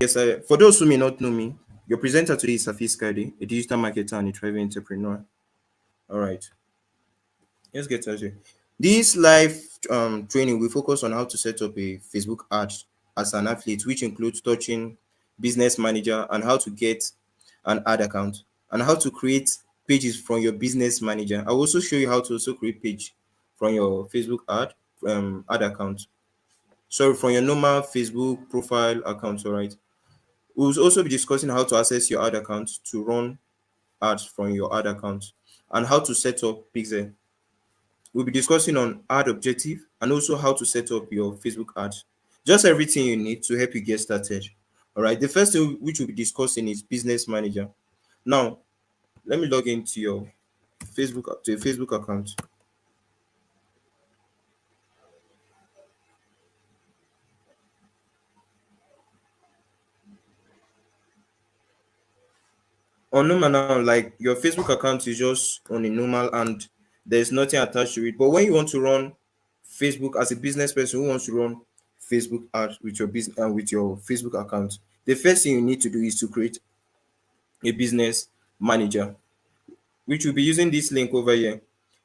Yes, for those who may not know me, your presenter today is Safis Kade, a digital marketer and a thriving entrepreneur. All right, let's get started. This live training will focus on how to set up a Facebook ad as an affiliate, which includes touching business manager and how to get an ad account and how to create pages from your business manager. I will also show you how to also create page from your Facebook ad account. So from your normal Facebook profile account, all right. We'll also be discussing how to access your ad account to run ads from your ad account and how to set up Pixel. We'll be discussing on ad objective and also how to set up your Facebook ads. Just everything you need to help you get started. All right. The first thing which we'll be discussing is Business Manager. Now, let me log into your Facebook account. On normal now, like your Facebook account is just on a normal and there's nothing attached to it. But when you want to run Facebook as a business person who wants to run Facebook ads with your business and with your Facebook account, the first thing you need to do is to create a business manager, which will be using this link over here,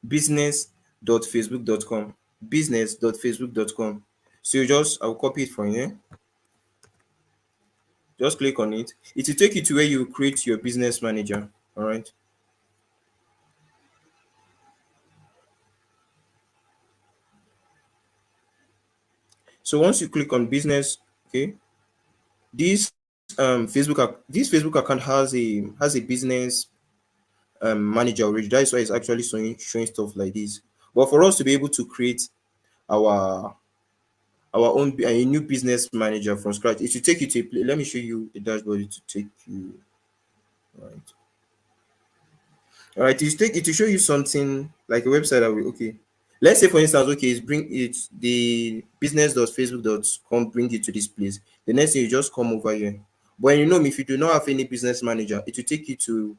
business.facebook.com. Business.facebook.com. So I'll copy it from here. Just click on it. It will take you to where you create your business manager. All right. So once you click on business, okay, this this Facebook account has a business manager already. That's why it's actually showing stuff like this. But for us to be able to create our own a new business manager from scratch, it will take you to a place. Let me show you the dashboard to take you. Right. All right, it will show you something like a website that will, okay. Let's say for instance, okay, it's bring it the business.facebook.com bring you to this place. The next thing you just come over here. But you know, if you do not have any business manager, it will take you to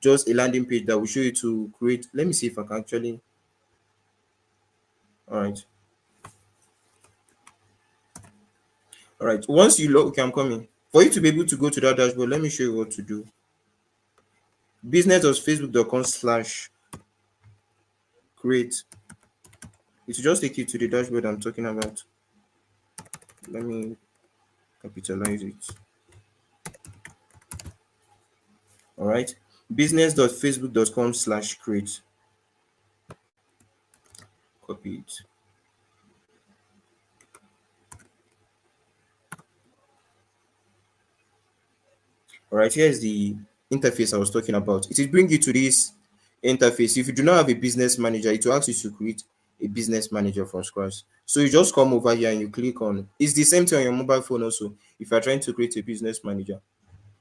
just a landing page that will show you to create. Let me see if I can actually. All right. All right. Once you log, okay, I'm coming. For you to be able to go to that dashboard, let me show you what to do. Business.facebook.com/create. It will just take you to the dashboard I'm talking about. Let me capitalize it. All right. Business.facebook.com/create. Copy it. All right. Here's the interface I was talking about. It will bring you to this interface. If you do not have a business manager, it will ask you to create a business manager from scratch. So you just come over here and you click on. It's the same thing on your mobile phone also. If you're trying to create a business manager,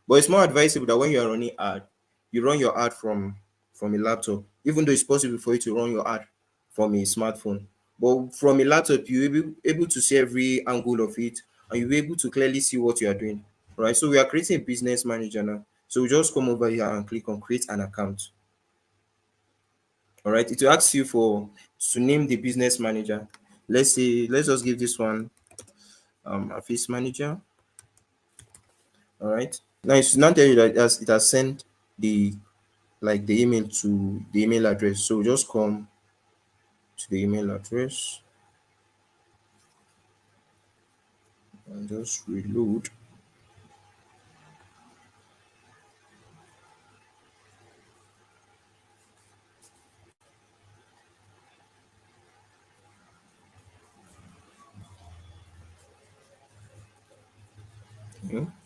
but it's more advisable that when you are running ad, you run your ad from a laptop, even though it's possible for you to run your ad from a smartphone. But from a laptop, you'll be able to see every angle of it and you'll be able to clearly see what you are doing. Right. So we are creating a business manager now. So we just come over here and click on create an account. All right. It will ask you to name the business manager. Let's just give this one office manager. All right. Now it's not tell you that it has sent the the email to the email address. So just come to the email address and just reload.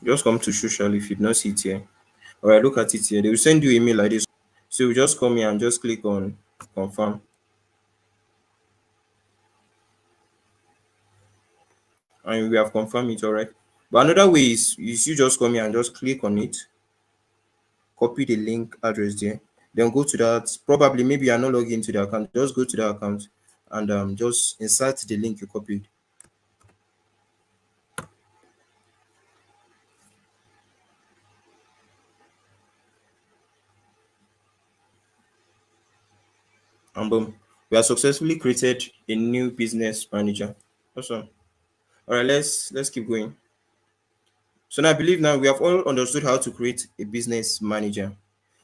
Just come to social if you not see it here. All right, look at it here. They will send you email like this. So you just come here and just click on confirm. And we have confirmed it, all right. But another way is you just come here and just click on it, copy the link address there, then go to that. Probably maybe you're not logged into the account. Just go to the account and just insert the link you copied. And boom, we have successfully created a new business manager. Awesome. All right, let's keep going. So now I believe now we have all understood how to create a business manager.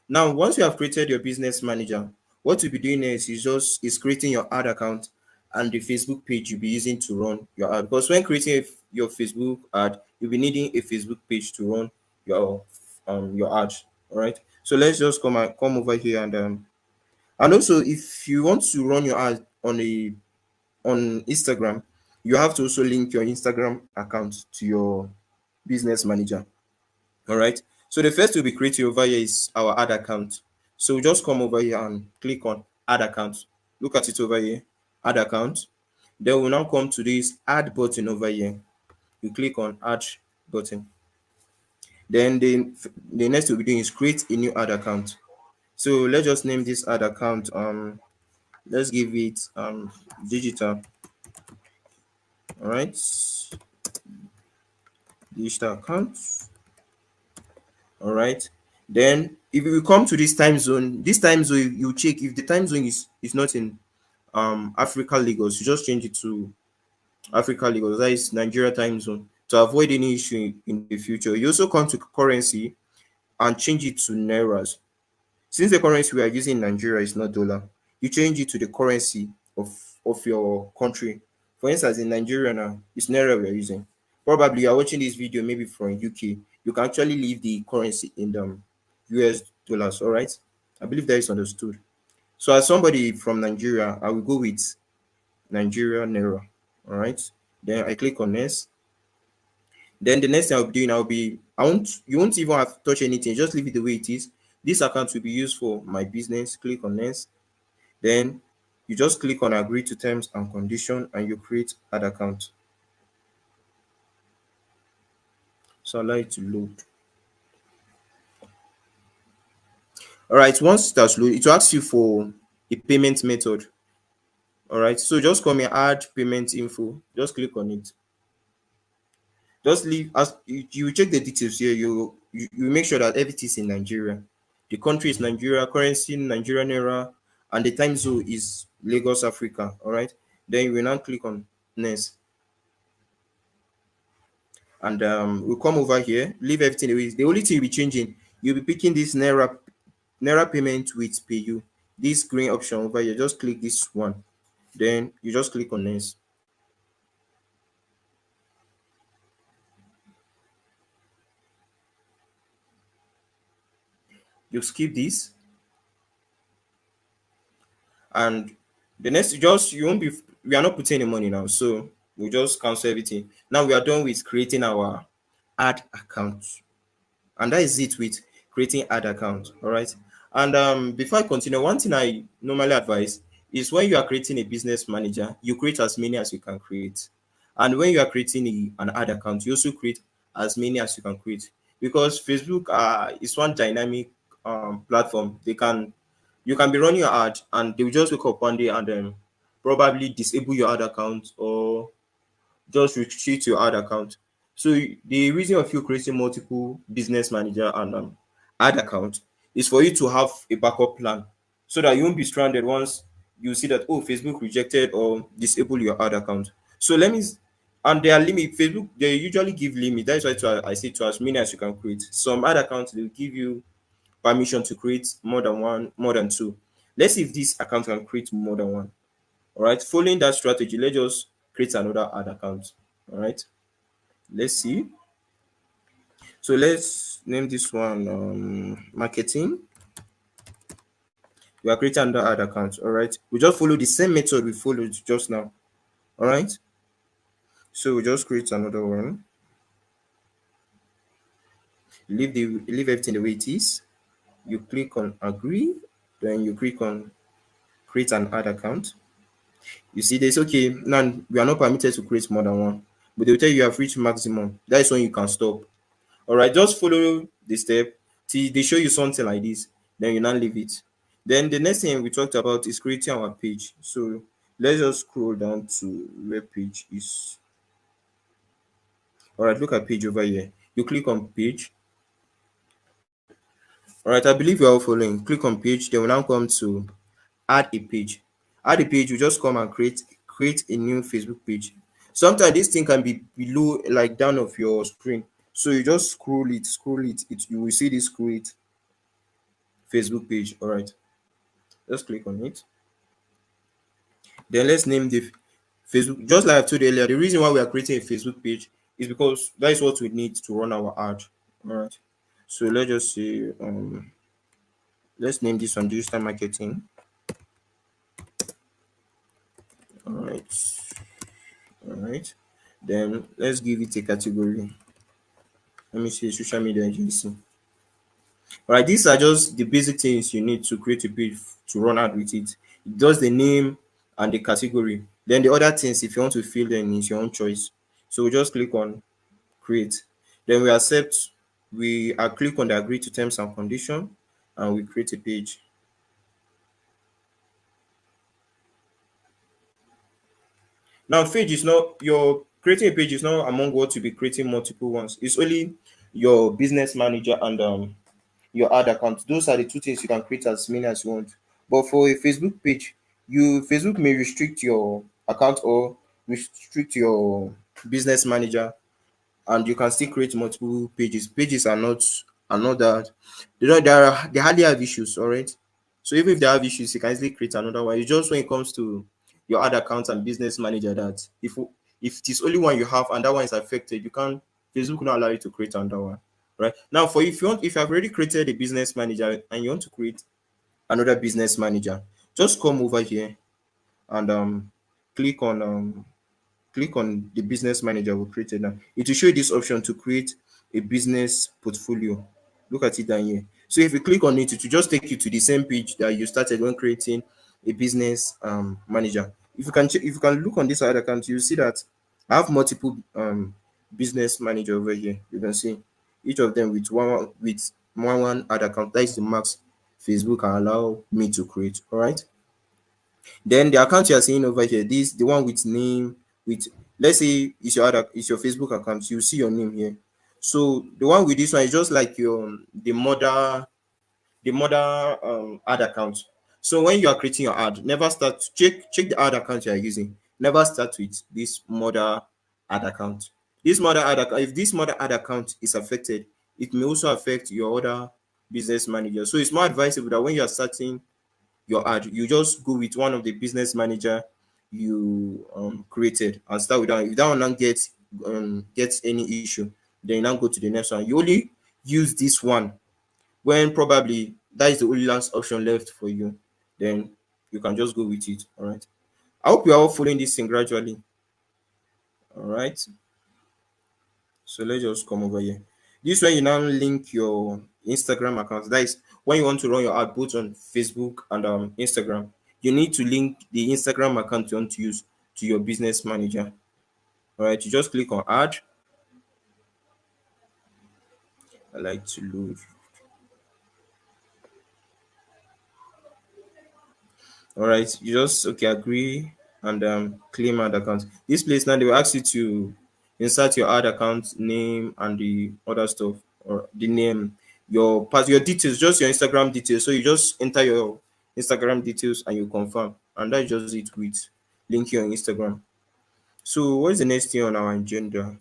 Now, once you have created your business manager, what you'll be doing is creating your ad account and the Facebook page you'll be using to run your ad. Because when creating your Facebook ad, you'll be needing a Facebook page to run your ad. All right. So let's just come over here and also if you want to run your ad on Instagram, you have to also link your Instagram account to your business manager. All right. So the first we'll be creating over here is our ad account. So we just come over here and click on add account. Look at it over here, add account. Then we'll now come to this add button over here. You click on add button. Then the next we'll be doing is create a new ad account. So let's just name this ad account. Let's give it digital. All right, digital account. All right. Then if we come to this time zone you check if the time zone is not in Africa Lagos, you just change it to Africa Lagos, that is Nigeria time zone, to avoid any issue in the future. You also come to currency and change it to nairas. Since the currency we are using in Nigeria is not dollar, you change it to the currency of your country. For instance, in Nigeria now, it's naira we are using. Probably you are watching this video maybe from UK. You can actually leave the currency in the US dollars. All right. I believe that is understood. So as somebody from Nigeria, I will go with Nigeria naira. All right. Then I click on next. Then the next thing I'll be doing, you won't even have to touch anything, just leave it the way it is. This account will be used for my business. Click on next. Then you just click on agree to terms and condition and you create ad account. So allow it to load. All right, once that's loaded, it will ask you for a payment method. All right, so just come here, add payment info. Just click on it. Just leave as you check the details here. You make sure that everything is in Nigeria. The country is Nigeria, currency Nigeria naira, and the time zone is Lagos, Africa. All right. Then you will now click on next, and we'll come over here. Leave everything the way it is. The only thing you'll be changing, you'll be picking this naira payment with PayU. This green option over here. Just click this one. Then you just click on next. You skip this, and the next you won't be we are not putting any money now, so we'll just cancel everything. Now we are done with creating our ad account, and that is it with creating ad account. All right. And before I continue, one thing I normally advise is when you are creating a business manager, you create as many as you can create. And when you are creating an ad account, you also create as many as you can create, because Facebook is one dynamic platform. You can be running your ad and they will just wake up one day and probably disable your ad account or just retreat your ad account. So the reason of you creating multiple business manager and ad account is for you to have a backup plan, so that you won't be stranded once you see that, oh, Facebook rejected or disable your ad account. So and there are limit. Facebook, they usually give limit. That's why I say to as many as you can create. Some ad accounts they will give you permission to create more than one, more than two. Let's see if this account can create more than one. All right. Following that strategy, let's just create another ad account. All right. Let's see. So let's name this one marketing. We are creating another ad account. All right. We just follow the same method we followed just now. All right. So we just create another one. Leave everything the way it is. You click on agree, then you click on create an ad account. You see this, okay, now we are not permitted to create more than one, but they'll tell you have reached maximum. That is when you can stop. All right, just follow the step till they show you something like this, then you now leave it. Then the next thing we talked about is creating our page. So let's just scroll down to where page is. All right, look at page over here. You click on page. All right, I believe you're all following. Click on page, then we now come to add a page. Add a page, you just come and create a new Facebook page. Sometimes this thing can be below, like down of your screen. So you just scroll it, you will see this create Facebook page. All right, just click on it. Then let's name the Facebook. Just like I told you earlier, the reason why we are creating a Facebook page is because that is what we need to run our ad. All right. So let's just say let's name this one digital marketing. All right. All right. Then let's give it a category. Let me see social media agency. All right. These are just the basic things you need to create a page to run ad with it. Just the name and the category. Then the other things, if you want to fill them, is your own choice. So we just click on create. Then we accept, we are click on the agree to terms and condition, and we create a page. Now, page is not your creating a page is not among what you be creating multiple ones. It's only your business manager and your ad account. Those are the two things you can create as many as you want. But for a Facebook page, you Facebook may restrict your account or restrict your business manager, and you can still create multiple pages. Pages are not that they hardly have issues, all right. So even if they have issues, you can easily create another one. It's just when it comes to your other accounts and business manager that if it is only one you have and that one is affected, you can't Facebook will not allow you to create another one. Right now, for if you have already created a business manager and you want to create another business manager, just come over here and click on click on the business manager we created now. It will show you this option to create a business portfolio. Look at it down here. So if you click on it, it will just take you to the same page that you started when creating a business manager. If you can look on this other account, you see that I have multiple business manager over here. You can see each of them with one other account. That is the max Facebook can allow me to create. All right. Then the account you are seeing over here, this the one with name with, let's say it's your Facebook account. You see your name here. So the one with this one is just like your the mother ad account. So when you are creating your ad, never start check the ad account you are using. Never start with this mother ad account. If this mother ad account is affected, it may also affect your other business manager. So it's more advisable that when you are starting your ad, you just go with one of the business manager you created and start with that. If that one now gets any issue, then you now go to the next one. You only use this one when probably that is the only last option left for you. Then you can just go with it. All right. I hope you are all following this thing gradually. All right. So let's just come over here. This way you now link your Instagram account. That is when you want to run your ad both on Facebook and Instagram. You need to link the Instagram account you want to use to your business manager. All right, you just click on add. I like to load. All right, you just okay agree and claim ad account. This place now they will ask you to insert your ad account name and the other stuff, or the name, your details, just your Instagram details. So you just enter your Instagram details and you confirm, and that's just it with link your Instagram. So what is the next thing on our agenda?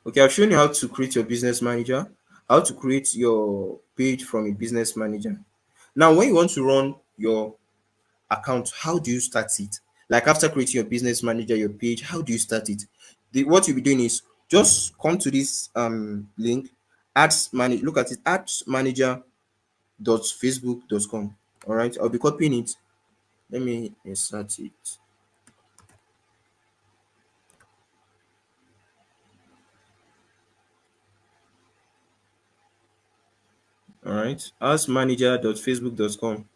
Okay, I've shown you how to create your business manager, how to create your page from a business manager. Now, when you want to run your account, how do you start it? Like after creating your business manager, your page, how do you start it? What you'll be doing is just come to this link, ads manage, look at it, adsmanager.facebook.com. All right, I'll be copying it. Let me insert it. All right, adsmanager.facebook.com.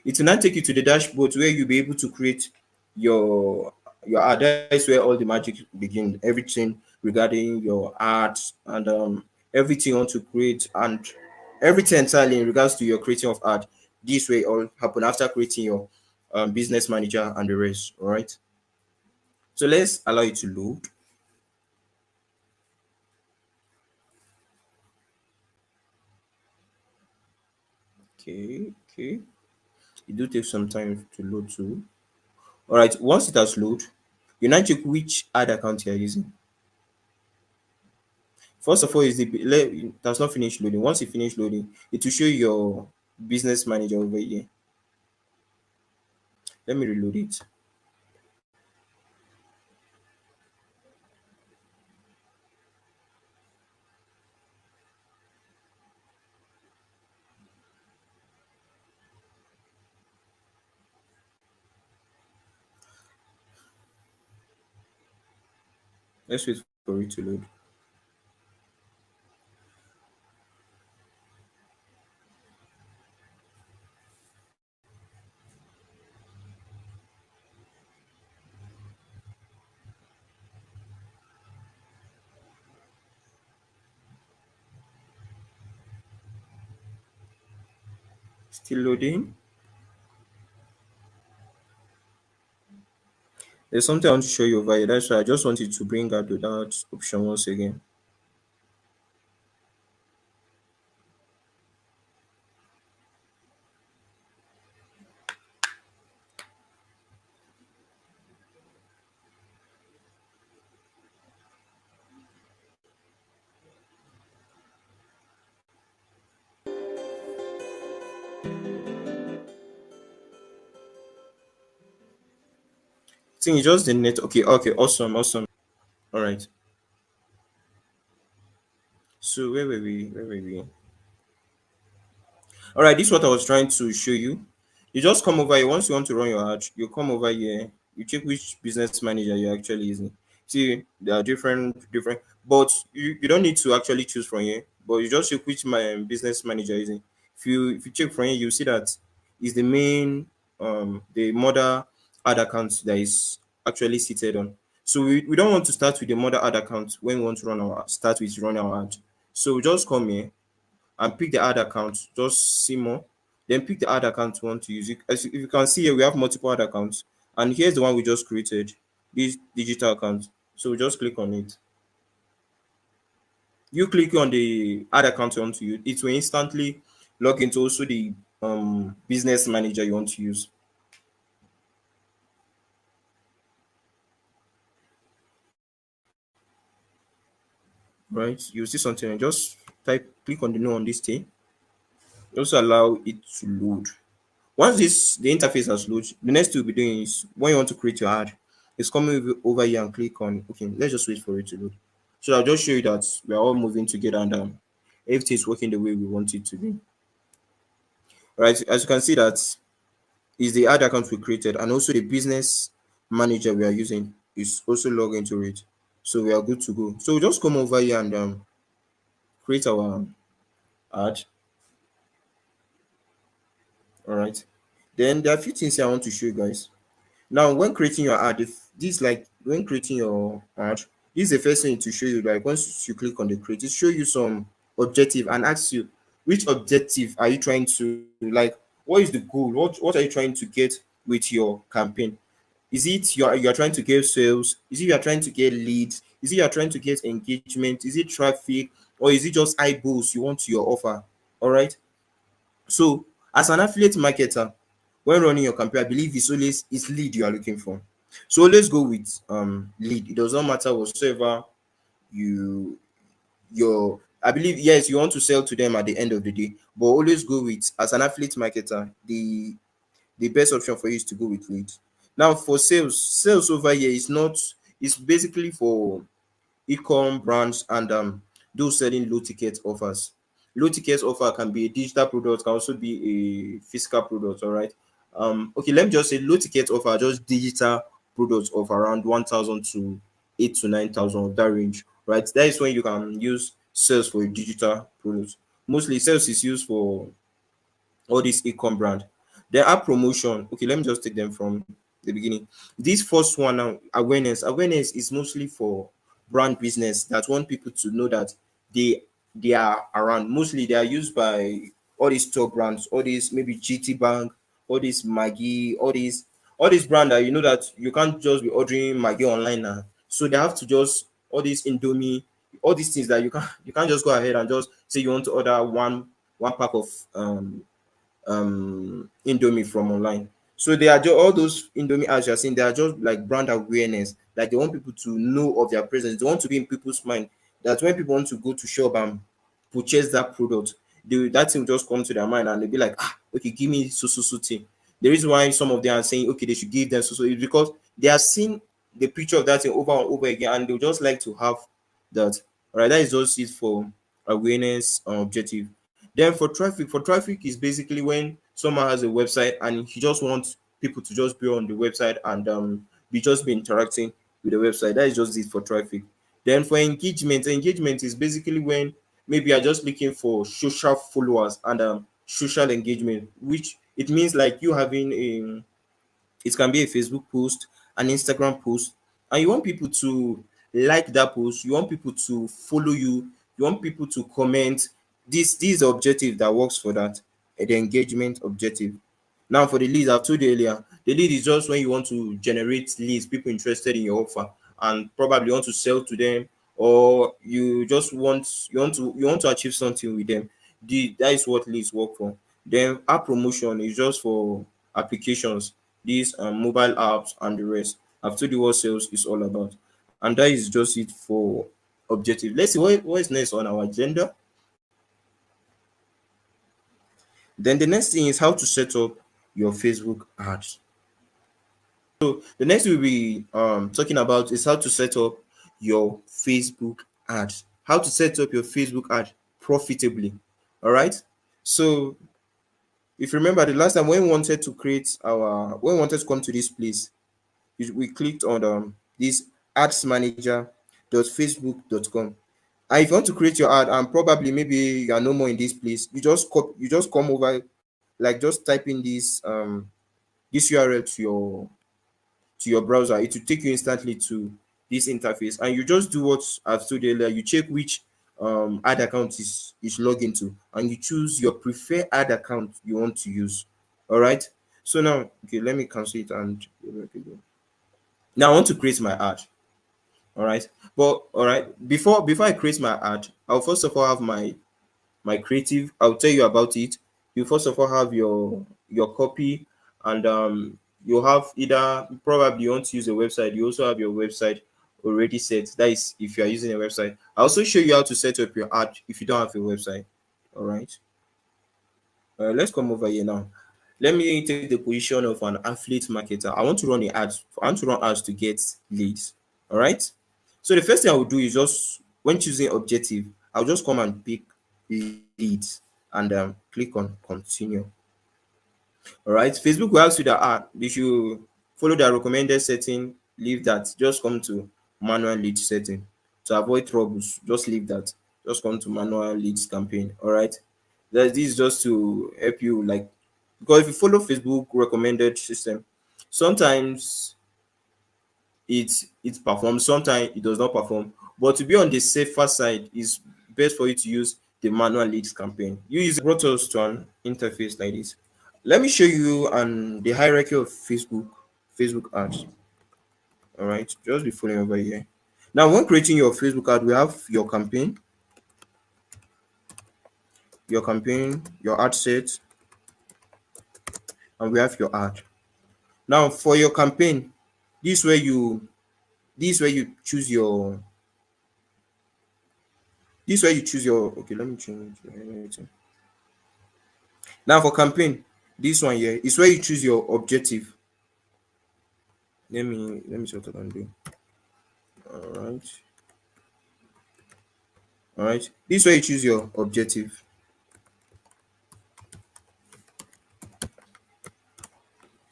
It will now take you to the dashboard where you'll be able to create your ad. That is where all the magic begins. Everything regarding your ads and everything you want to create and everything entirely in regards to your creating of ad. This way all happen after creating your business manager and the rest. All right. So let's allow it to load. Okay, okay. It do take some time to load too. All right. Once it has loaded, You now check which ad account you are using. First of all, is does not finish loading. Once it finish loading, it will show your business manager over here. Let me reload it. Let's wait for it to load. Still loading. There's something I want to show you over here. That's why I just wanted to bring out that option once again. I think it's just the net. Okay, okay, awesome, awesome. All right. So where were we? Where were we? All right, this is what I was trying to show you. You just come over here. Once you want to run your ad, you come over here. You check which business manager you're actually using. See, there are different, but you don't need to actually choose from here. But you just check which my business manager is using. If you check from here, you see that is the main the mother ad account that is actually seated on. So we don't want to start with the mother ad account when we want to run our ad. So we just come here and pick the ad account, just see more, then pick the ad account you want to use. If you can see here, we have multiple ad accounts, and here's the one we just created, this digital account. So we just click on it. You click on the ad account you want to use, it will instantly log into also the business manager you want to use. Right, you see something and just click on the no on this thing. Also allow it to load. Once the interface has loaded, the next thing you'll be doing is when you want to create your ad, it's coming over here and click on, okay, let's just wait for it to load. So I'll just show you that we're all moving together and everything's working the way we want it to be. All right, as you can see, that is the ad account we created, and also the business manager we are using is also logged into it. So we are good to go. So we'll just come over here and create our ad. All right. Then there are a few things here I want to show you guys. Now, when creating your ad, if this like when creating your ad, this is the first thing to show you. Like once you click on the create, it show you some objective and asks you which objective are you trying to like. What is the goal? What are you trying to get with your campaign? Is it you are trying to get sales? Is it you are trying to get leads? Is it you are trying to get engagement? Is it traffic, or is it just eyeballs you want to your offer? All right. So, as an affiliate marketer, when running your campaign, I believe it's lead you are looking for. So always go with lead. It does not matter whatsoever you your I believe yes, you want to sell to them at the end of the day, but always go with as an affiliate marketer, the best option for you is to go with lead. Now for sales over here is not it's basically for e-com brands and those selling low ticket offers. Low ticket offer can be a digital product, can also be a physical product. All right. Okay, let me just say low ticket offer, just digital products of around 1,000 to 8 to 9,000 of that range. Right. That is when you can use sales for a digital product. Mostly sales is used for all these e-com brand. There are promotion. Okay, let me just take them from the beginning. This first one now, awareness. Awareness is mostly for brand business that want people to know that they are around. Mostly they are used by all these top brands, all these maybe GT Bank, all these Maggie, all these brand that you know that you can't just be ordering Maggie online now. So they have to just all these Indomie, all these things that you can't just go ahead and just say you want to order one pack of Indomie from online. So they are just all those Indomie ads you're seeing, they are just like brand awareness. Like they want people to know of their presence. They want to be in people's mind. That when people want to go to shop and purchase that product, that thing will just come to their mind and they'll be like, ah, okay, give me so thing. The reason why some of them are saying okay, they should give them so is because they are seeing the picture of that thing over and over again, and they'll just like to have that. All right, that is just it for awareness objective. Then for traffic is basically when someone has a website and he just wants people to just be on the website and be interacting with the website. That is just it for traffic. Then for engagement is basically when maybe you're just looking for social followers and social engagement, which it means like you having a, it can be a Facebook post, an Instagram post, and you want people to like that post, you want people to follow you, you want people to comment. This is the objective that works for that, the engagement objective. Now for the leads, I've told you earlier, the lead is just when you want to generate leads, people interested in your offer, and probably want to sell to them, or you just want to achieve something with them. That is what leads work for. Then app promotion is just for applications, these mobile apps and the rest. I've told you what sales is all about, and that is just it for objective. Let's see what is next on our agenda. Then the next thing is how to set up your Facebook ads. So the next we'll be talking about is how to set up your Facebook ads. How to set up your Facebook ad profitably. All right. So if you remember the last time when we wanted to come to this place, we clicked on this adsmanager.facebook.com. And if you want to create your ad and probably maybe you are no more in this place, you just come over, like just type in this URL to your browser. It will take you instantly to this interface, and you just do what I've told you earlier. You check which ad account is logged into, and you choose your preferred ad account you want to use. All right. So now, okay, let me cancel it and now I want to create my ad. All right. But all right, before I create my ad, I'll first of all have my creative. I'll tell you about it. You first of all have your copy, and you have either probably you want to use a website. You also have your website already set. That is if you are using a website. I'll also show you how to set up your ad if you don't have a website. All right. Let's come over here now. Let me take the position of an affiliate marketer. I want to run the ads. I want to run ads to get leads. All right. So the first thing I will do is just when choosing objective, I'll just come and pick leads and click on continue. All right. Facebook will ask you that you should follow the recommended setting. Leave that. Just come to manual lead setting to avoid troubles. Just leave that. Just come to manual leads campaign. All right. This is just to help you, like, because if you follow Facebook recommended system, sometimes it performs, sometimes it does not perform. But to be on the safer side, is best for you to use the manual leads campaign. You use brought us to an interface like this. Let me show you the hierarchy of Facebook ads. All right, just be following over here. Now, when creating your Facebook ad, we have your campaign, your ad set, and we have your ad. Now, for your campaign, this where you choose your okay, let me change everything. Now for campaign, this one here is where you choose your objective. Let me see what I can do. All right. All right. This way you choose your objective.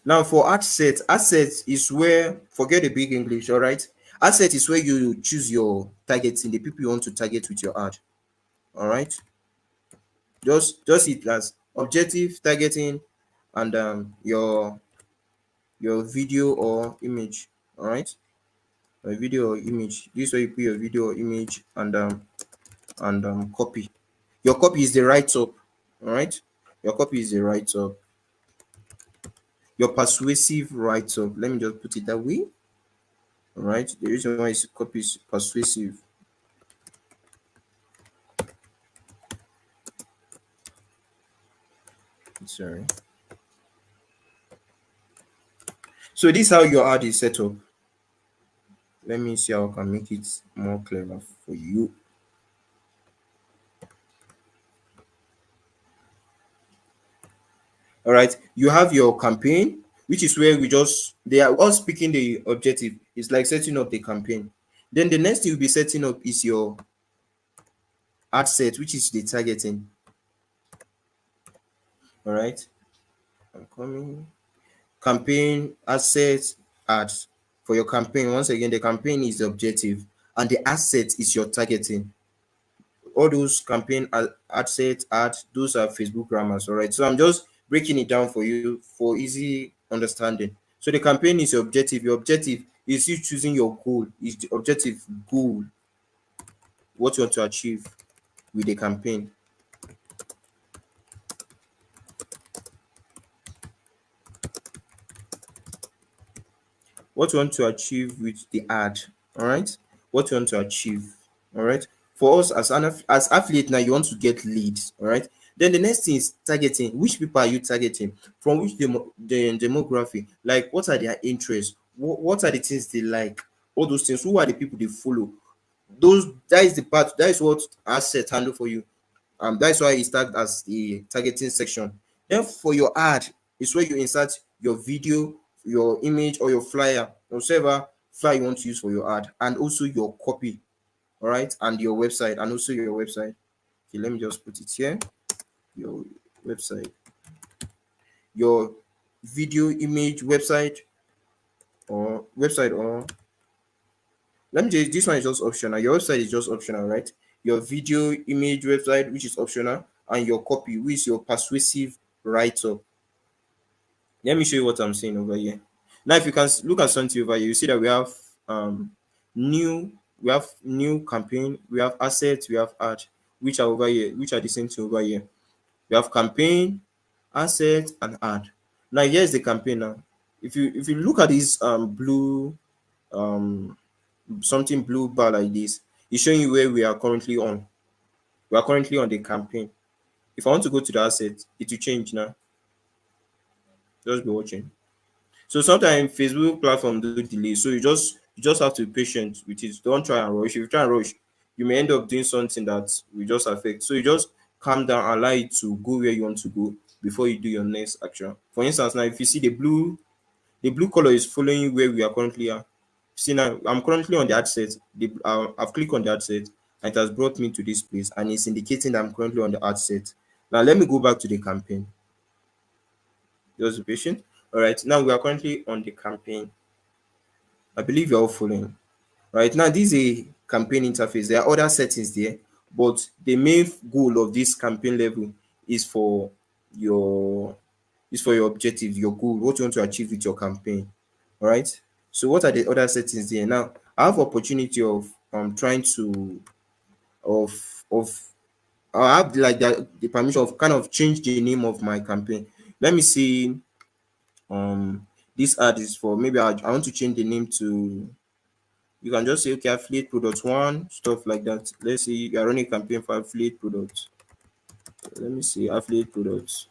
Now for ad set is where, forget the big English, all right? Ad set is where you choose your targeting, the people you want to target with your ad. All right. Just it as objective, targeting, and your video or image. All right. A video or image. This way you put your video or image and copy. Your copy is the write up. All right. Your copy is the write up. Your persuasive write up. Let me just put it that way. All right. The reason why it's copy is persuasive. Sorry. So this is how your ad is set up. Let me see how I can make it more clever for you. All right, you have your campaign, which is where we just they are all speaking the objective. It's like setting up the campaign. Then the next thing you'll be setting up is your ad set, which is the targeting. All right, I'm coming. Campaign, assets, ads. For your campaign, once again, the campaign is the objective, and the asset is your targeting. All those campaign ad set, ads, those are Facebook grammars. All right, so I'm just breaking it down for you for easy understanding. So the campaign is your objective. Your objective is you choosing your goal. Is the objective goal what you want to achieve with the campaign? What you want to achieve with the ad? All right, what you want to achieve? All right, for us as as affiliate now, you want to get leads. All right, then the next thing is targeting. Which people are you targeting? From which the demography? Like, what are their interests? What are the things they like? All those things. Who are the people they follow? Those, that is the part, that is what asset handle for you. That's why it's tagged as the targeting section. Then for your ad, is where you insert your video, your image, or your flyer, whatever flyer you want to use for your ad, and also your copy. All right, and your website, and also your website. Okay, let me just put it here. Your website, your video, image, website, or let me just, this one is just optional. Your website is just optional, right? Your video, image, website, which is optional, and your copy, which is your persuasive write-up. Let me show you what I'm saying over here. Now, if you can look at something over here, you see that we have new, we have new campaign, we have assets, we have ad, which are over here, which are the same thing over here. We have campaign, asset, and ad. Now, here's the campaign. Now, if you look at this blue um something blue bar like this, it's showing you where we are currently on. We are currently on the campaign. If I want to go to the asset, it will change now. Just be watching. So sometimes Facebook platform do delay. So you just have to be patient with it. Don't try and rush. If you try and rush, you may end up doing something that will just affect. So you just calm down, allow it to go where you want to go before you do your next action. For instance, now if you see the blue color is following you where we are currently at. See now, I'm currently on the ad set. I've clicked on the ad set and it has brought me to this place and it's indicating that I'm currently on the ad set. Now let me go back to the campaign. Just be patient. All right, now we are currently on the campaign. I believe you're all following. Right now, this is a campaign interface. There are other settings there, but the main goal of this campaign level is for your objective, your goal, what you want to achieve with your campaign. All right. So what are the other settings there? Now I have opportunity of trying to of I have like the permission of kind of change the name of my campaign. Let me see. This ad is for maybe I want to change the name to, you can just say okay, affiliate products one, stuff like that. Let's say you are running a campaign for affiliate products. Let me see, affiliate products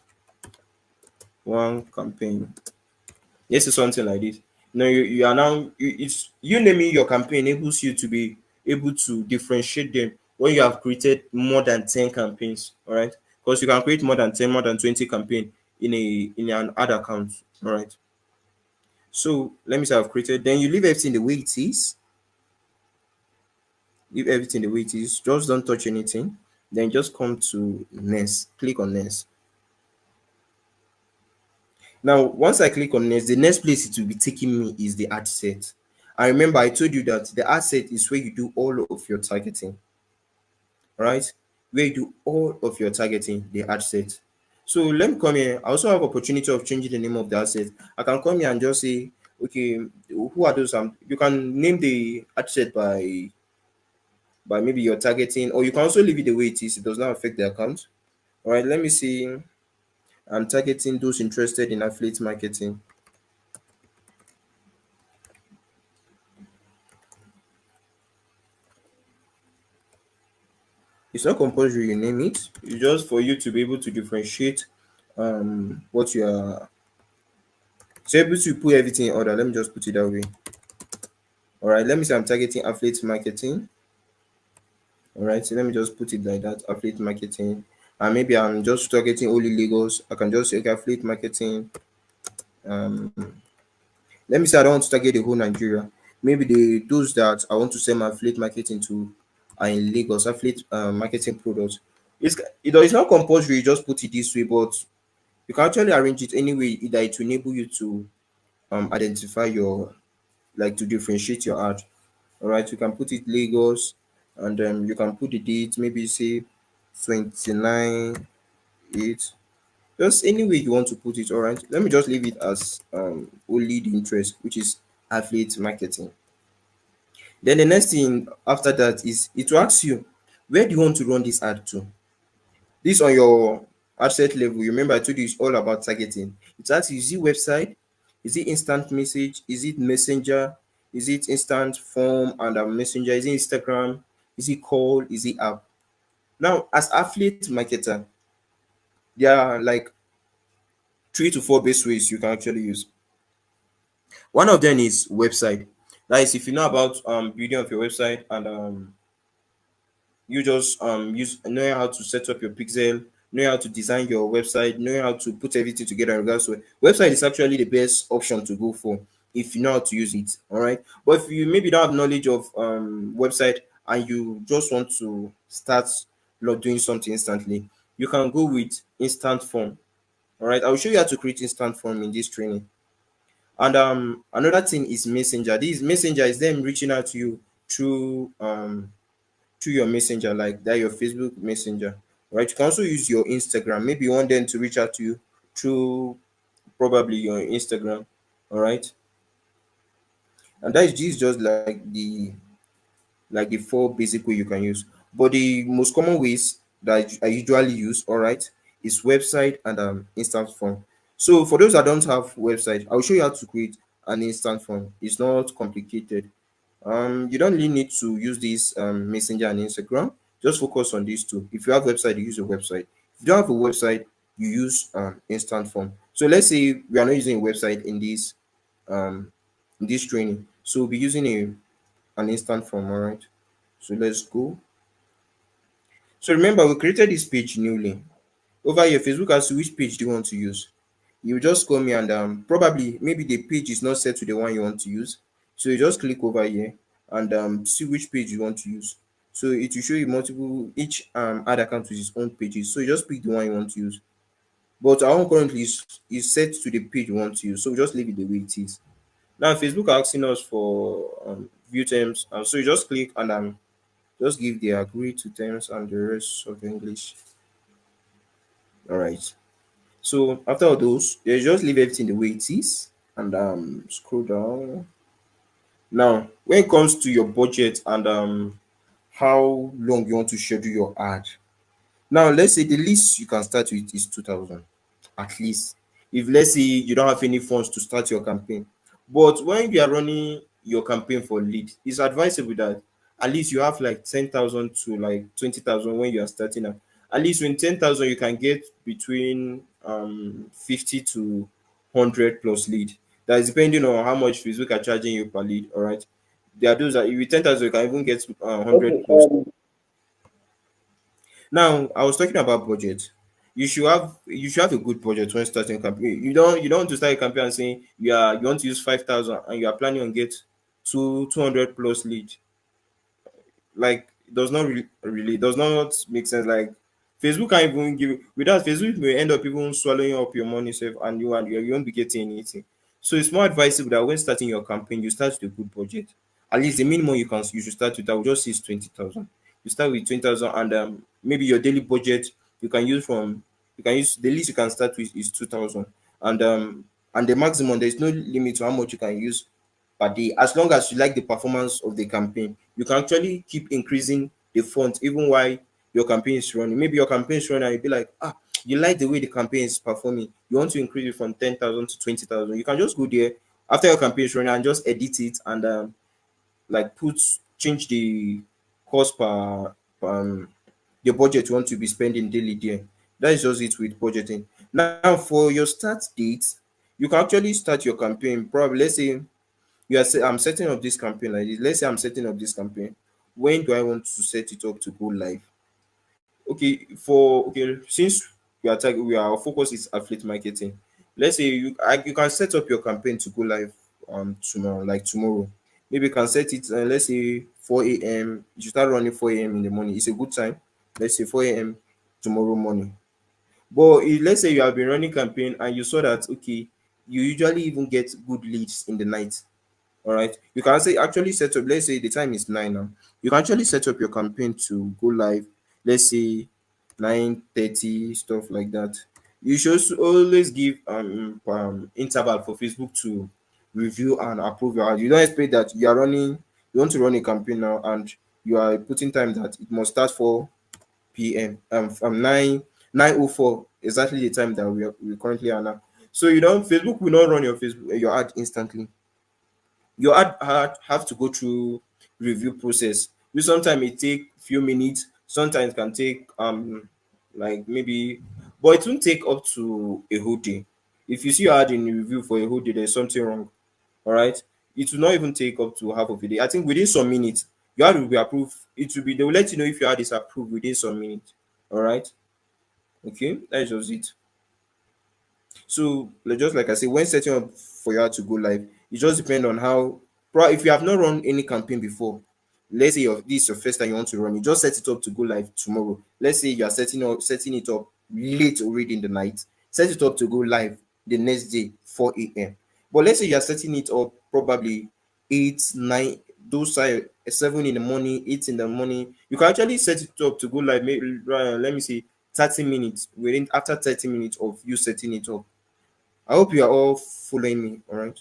one campaign. Yes, it's something like this. Now you are now it's you naming your campaign enables you to be able to differentiate them when you have created more than 10 campaigns. All right, because you can create more than 10, more than 20 campaign in an ad account. All right, so let me say I've created, then you leave everything the way it is. Leave everything the way it is, just don't touch anything. Then just come to next, click on next. Now once I click on next, the next place it will be taking me is the ad set. I remember I told you that the ad set is where you do all of your targeting. Right, where you do all of your targeting, the ad set. So let me come here. I also have opportunity of changing the name of the ad set. I can come here and just say okay, who are those? You can name the ad set by maybe your targeting, or you can also leave it the way it is. It does not affect the account. All right, let me see. I'm targeting those interested in affiliate marketing. It's not compulsory you name it. It's just for you to be able to differentiate what you are So able to put everything in order. Let me just put it that way. All right, let me say I'm targeting affiliate marketing. All right, so let me just put it like that, affiliate marketing. And maybe I'm just targeting only Lagos. I can just say okay, affiliate marketing. Um, Let me say I don't want to target the whole Nigeria. Maybe the those that I want to sell my affiliate marketing to are in Lagos, affiliate marketing products. It's not compulsory, you just put it this way, but you can actually arrange it anyway that it will enable you to identify your, like, to differentiate your ad. All right, you can put it Lagos, and you can put the date, maybe say 29 8, just any way you want to put it. All right, let me just leave it as only the interest, which is affiliate marketing. Then the next thing after that is it will ask you, where do you want to run this ad to? This on your asset level. You remember I told you it's all about targeting. It asks you, is it website? Is it instant message? Is it messenger? Is it instant form and a messenger? Is it Instagram? Is it call? Is it app? Now, as affiliate marketer, there are like 3 to 4 best ways you can actually use. One of them is website. That is, if you know about building of your website, and you just use knowing how to set up your pixel, knowing how to design your website, knowing how to put everything together in regards to it. Website is actually the best option to go for if you know how to use it. All right, but if you maybe don't have knowledge of website and you just want to start doing something instantly, you can go with instant form. All right, I will show you how to create instant form in this training. And another thing is messenger. This messenger is them reaching out to you through your messenger, like that your Facebook messenger. Right, you can also use your Instagram. Maybe you want them to reach out to you through probably your Instagram. All right, and that is just like the 4 basic way you can use. But the most common ways that I usually use, all right, is website and instant form. So for those that don't have website, I'll show you how to create an instant form. It's not complicated. You don't really need to use this messenger and Instagram. Just focus on these two. If you have website, you use a website. If you don't have a website, you use instant form. So let's say we are not using a website um in this training, so we'll be using an instant form. All right, so let's go. So remember, we created this page newly. Over here, Facebook asks you which page do you want to use. You just come here and probably maybe the page is not set to the one you want to use. So you just click over here and see which page you want to use. So it will show you multiple, each ad account with its own pages. So you just pick the one you want to use. But our own currently is set to the page you want to use. So we just leave it the way it is. Now Facebook are asking us for view terms. So you just click and just give the agree to terms and the rest of the English. All right. So after all those, you just leave everything the way it is and scroll down. Now, when it comes to your budget and how long you want to schedule your ad. Now, let's say the least you can start with is 2,000 at least. If let's say you don't have any funds to start your campaign, but when you are running your campaign for lead, it's advisable that at least you have like 10,000 to like 20,000 when you are starting out. At least when 10,000 you can get between 50 to 100 plus lead. That is depending on how much Facebook are charging you per lead. All right, there are those that with 10,000 you can even get Okay. 100 plus. Now, I was talking about budget. You should have a good budget when starting a campaign. You don't want to start a campaign and saying you want to use 5,000 and you are planning on get 200 plus lead. Like it does not really does not make sense. Like Facebook can't even give without Facebook may end up even swallowing up your money self, and you won't be getting anything. So it's more advisable that when starting your campaign, you start with a good budget. At least the minimum you should start with, I will just say is 20,000. You start with 20,000, and maybe your daily budget you can use the least you can start with is 2,000, and the maximum there is no limit to how much you can use per day. As long as you like the performance of the campaign, you can actually keep increasing the font even while your campaign is running. Maybe your campaign is running and you'll be like, you like the way the campaign is performing. You want to increase it from 10,000 to 20,000. You can just go there after your campaign is running and just edit it and like change the cost per the budget you want to be spending daily there. That is just it with budgeting. Now for your start date, You can actually start your campaign. Probably, let's say I'm setting up this campaign like this. Let's say I'm setting up this campaign. When do I want to set it up to go live? Okay, since we are our focus is affiliate marketing. Let's say you can set up your campaign to go live tomorrow, like tomorrow. Maybe you can set it let's say 4 a.m. You should start running 4 a.m. in the morning. It's a good time. Let's say 4 a.m. tomorrow morning. But let's say you have been running campaign and you saw that okay, you usually even get good leads in the night. All right. You can say actually set up, let's say the time is 9 now. You can actually set up your campaign to go live, let's say 9:30, stuff like that. You should always give interval for Facebook to review and approve your ad. You don't expect that you want to run a campaign now and you are putting time that it must start 4 p.m. From 9:04, exactly the time that we currently are now. So you don't Facebook will not run your ad instantly. Your ad have to go through review process, which sometimes it take few minutes, sometimes can take like maybe, but it won't take up to a whole day. If you see your ad in review for a whole day, there's something wrong. All right, it will not even take up to half of a day. I think within some minutes your ad will be approved. It will be, they will let you know if your ad is approved within some minutes. All right, okay, that's just it. So just like I say, when setting up for you to go live, it just depends on how. If you have not run any campaign before, let's say this is your first time you want to run it, just set it up to go live tomorrow. Let's say you are setting it up late already in the night. Set it up to go live the next day 4 a.m. But let's say you are setting it up probably 8, 9, those are 7 in the morning, 8 in the morning. You can actually set it up to go live. Maybe let me say 30 minutes. Within after 30 minutes of you setting it up, I hope you are all following me. All right.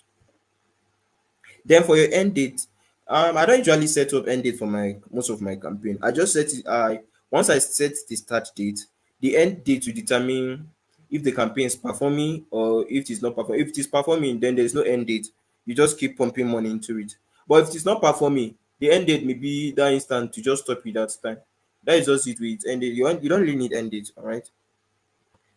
Then for your end date, I don't usually set up end date for my most of my campaign. I just set it. I Once I set the start date, the end date to determine if the campaign is performing or if it is not performing. If it is performing, then there is no end date. You just keep pumping money into it. But if it is not performing, the end date may be that instant to just stop it that time. That is just it with end date. You don't really need end date. All right.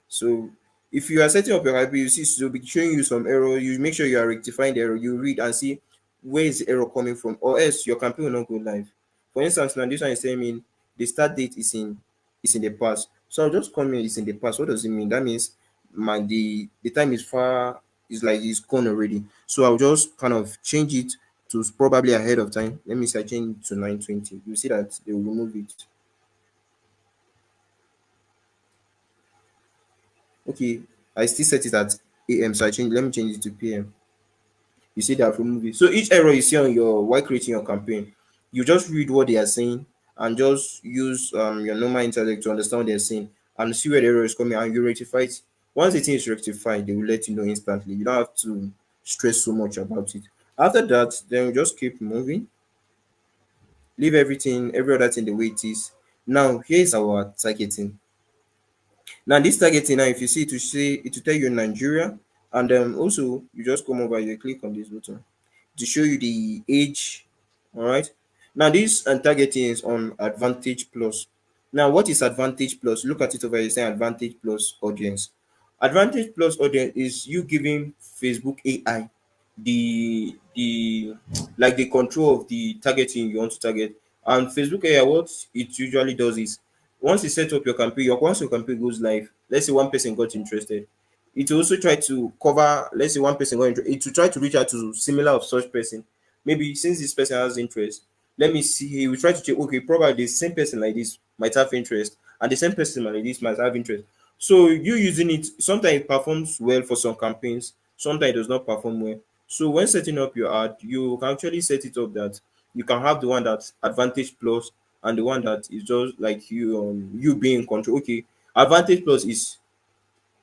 So if you are setting up your IP, you see so be showing you some error, you make sure you are rectifying the error, you read and see where is the error coming from, or else your campaign will not go live. For instance, now this one is saying mean the start date is in the past. So I'll just come here, it's in the past. What does it mean? That means the time is far, is like it's gone already. So I'll just kind of change it to probably ahead of time. Let me say I change it to 9:20. You see that they will remove it. Okay, I still set it at AM, so let me change it to PM. You see that from movie. So each error you see on your while creating your campaign, you just read what they are saying and just use your normal intellect to understand what they're saying and see where the error is coming and you rectify it. Once the thing is rectified, they will let you know instantly. You don't have to stress so much about it. After that, then we just keep moving, leave every other thing the way it is. Now here's our targeting. Now this targeting, now if you see it, to say it will tell you Nigeria, and also you just come over, you click on this button to show you the age. All right. Now this targeting is on Advantage Plus. Now what is Advantage Plus? Look at it over here saying Advantage Plus audience. Advantage Plus audience is you giving Facebook AI the like the control of the targeting you want to target. And Facebook AI, what it usually does is once you set up your campaign, once your campaign goes live, let's say one person got interested, it will also try to cover, let's say one person got interested, it will try to reach out to similar of such person. Maybe since this person has interest, let me see, he will try to check, okay, probably the same person like this might have interest, and the same person like this might have interest. So you using it, sometimes it performs well for some campaigns, sometimes it does not perform well. So when setting up your ad, you can actually set it up that you can have the one that's Advantage Plus and the one that is just like you being in control. Okay, Advantage Plus is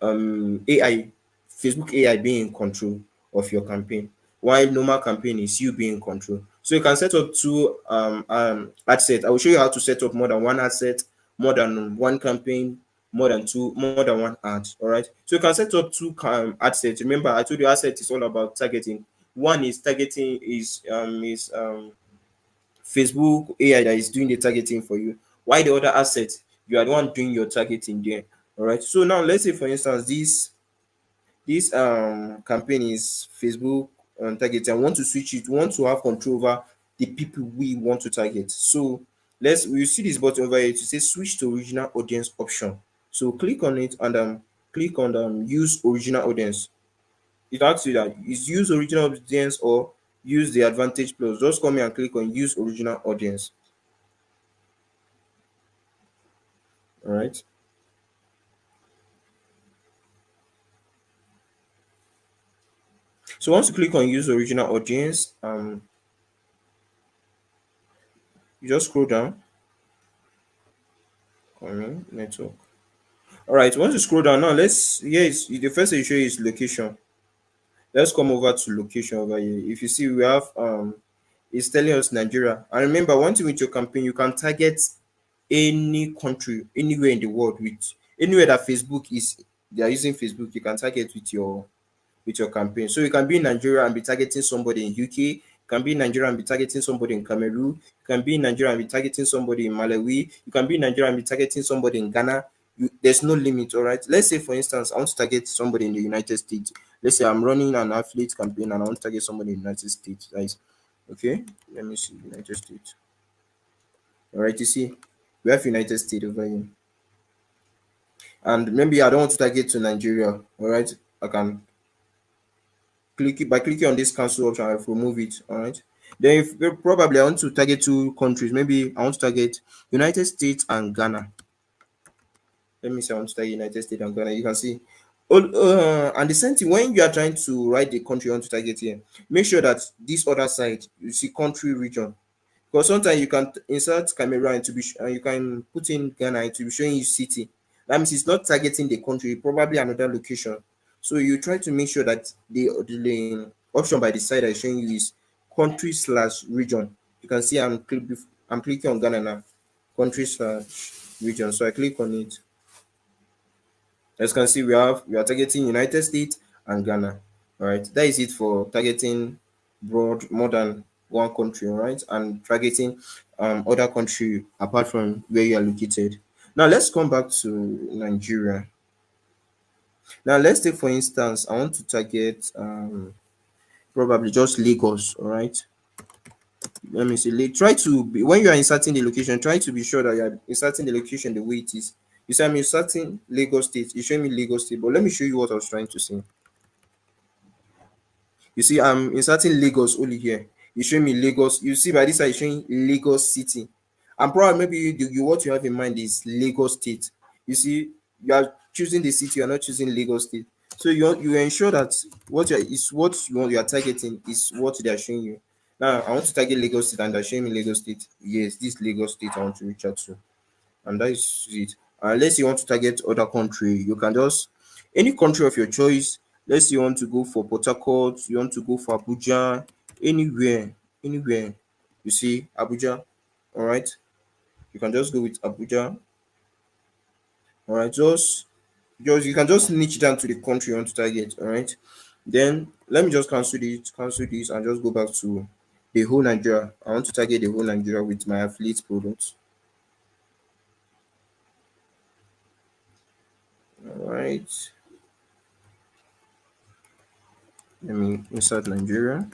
AI, Facebook AI being in control of your campaign, while normal campaign is you being in control. So you can set up two ad set. I will show you how to set up more than one ad set, more than one campaign, more than one ad. All right. So you can set up two ad sets. Remember, I told you ad set is all about targeting. One is targeting is Facebook AI that is doing the targeting for you. Why the other asset, you are the one doing your targeting there. All right. So now let's say for instance, this campaign is Facebook targeting. I want to switch it, want to have control over the people we want to target. So let's you see this button over here to say switch to original audience option. So click on it and click on use original audience. It asks you that is use original audience or use the advantage plus. Just come here and click on use original audience. All right. So once you click on use original audience, you just scroll down. Network. All right. Once you scroll down, now let's here is the first thing you show you is location. Let's come over to location over here. If you see, we have it's telling us Nigeria. And remember, one thing with your campaign, you can target any country, anywhere in the world with anywhere that Facebook is. They are using Facebook. You can target with your campaign. So you can be in Nigeria and be targeting somebody in UK. You can be in Nigeria and be targeting somebody in Cameroon. You can be in Nigeria and be targeting somebody in Malawi. You can be in Nigeria and be targeting somebody in Ghana. There's no limit, all right? Let's say, for instance, I want to target somebody in the United States. Let's say I'm running an affiliate campaign and I want to target somebody in the United States. Guys, okay? Let me see, United States. All right, you see, we have United States over here. And maybe I don't want to target to Nigeria, all right? I can click it by clicking on this cancel option. I remove it. All right. Then if probably I want to target two countries, maybe I want to target United States and Ghana. Let me say I want to target United States and Ghana. You can see. And the same thing when you are trying to write the country you want to target here, make sure that this other side you see country region, because sometimes you can insert Cameroon to be and you can put in Ghana to be showing you city. That means it's not targeting the country, probably another location. So you try to make sure that the option by the side I'm showing you is country slash region. You can see I'm clicking on Ghana now, country slash region. So I click on it. As you can see, we are targeting United States and Ghana. All right, that is it for targeting broad more than one country. All right, and targeting other country apart from where you are located. Now let's come back to Nigeria. Now let's take for instance, I want to target probably just Lagos. All right, let me see. Try to be when you are inserting the location, try to be sure that you are inserting the location the way it is. You say I'm inserting Lagos State. You show me Lagos State, but let me show you what I was trying to say. You see, I'm inserting Lagos only here. You show me Lagos. You see by this side showing Lagos City. I'm probably maybe what you have in mind is Lagos State. You see, you are choosing the city. You are not choosing Lagos State. So you ensure that what you are targeting is what they are showing you. Now I want to target Lagos State and they're showing me Lagos State. Yes, this Lagos State I want to reach out to, and that is it. Unless you want to target other country, you can just any country of your choice. Let's say you want to go for Port Harcourt, you want to go for Abuja, anywhere. You see Abuja, all right. You can just go with Abuja, all right. Just you can just niche down to the country you want to target, all right. Then let me just cancel this, and just go back to the whole Nigeria. I want to target the whole Nigeria with my affiliate products. All right. Let me insert Nigeria.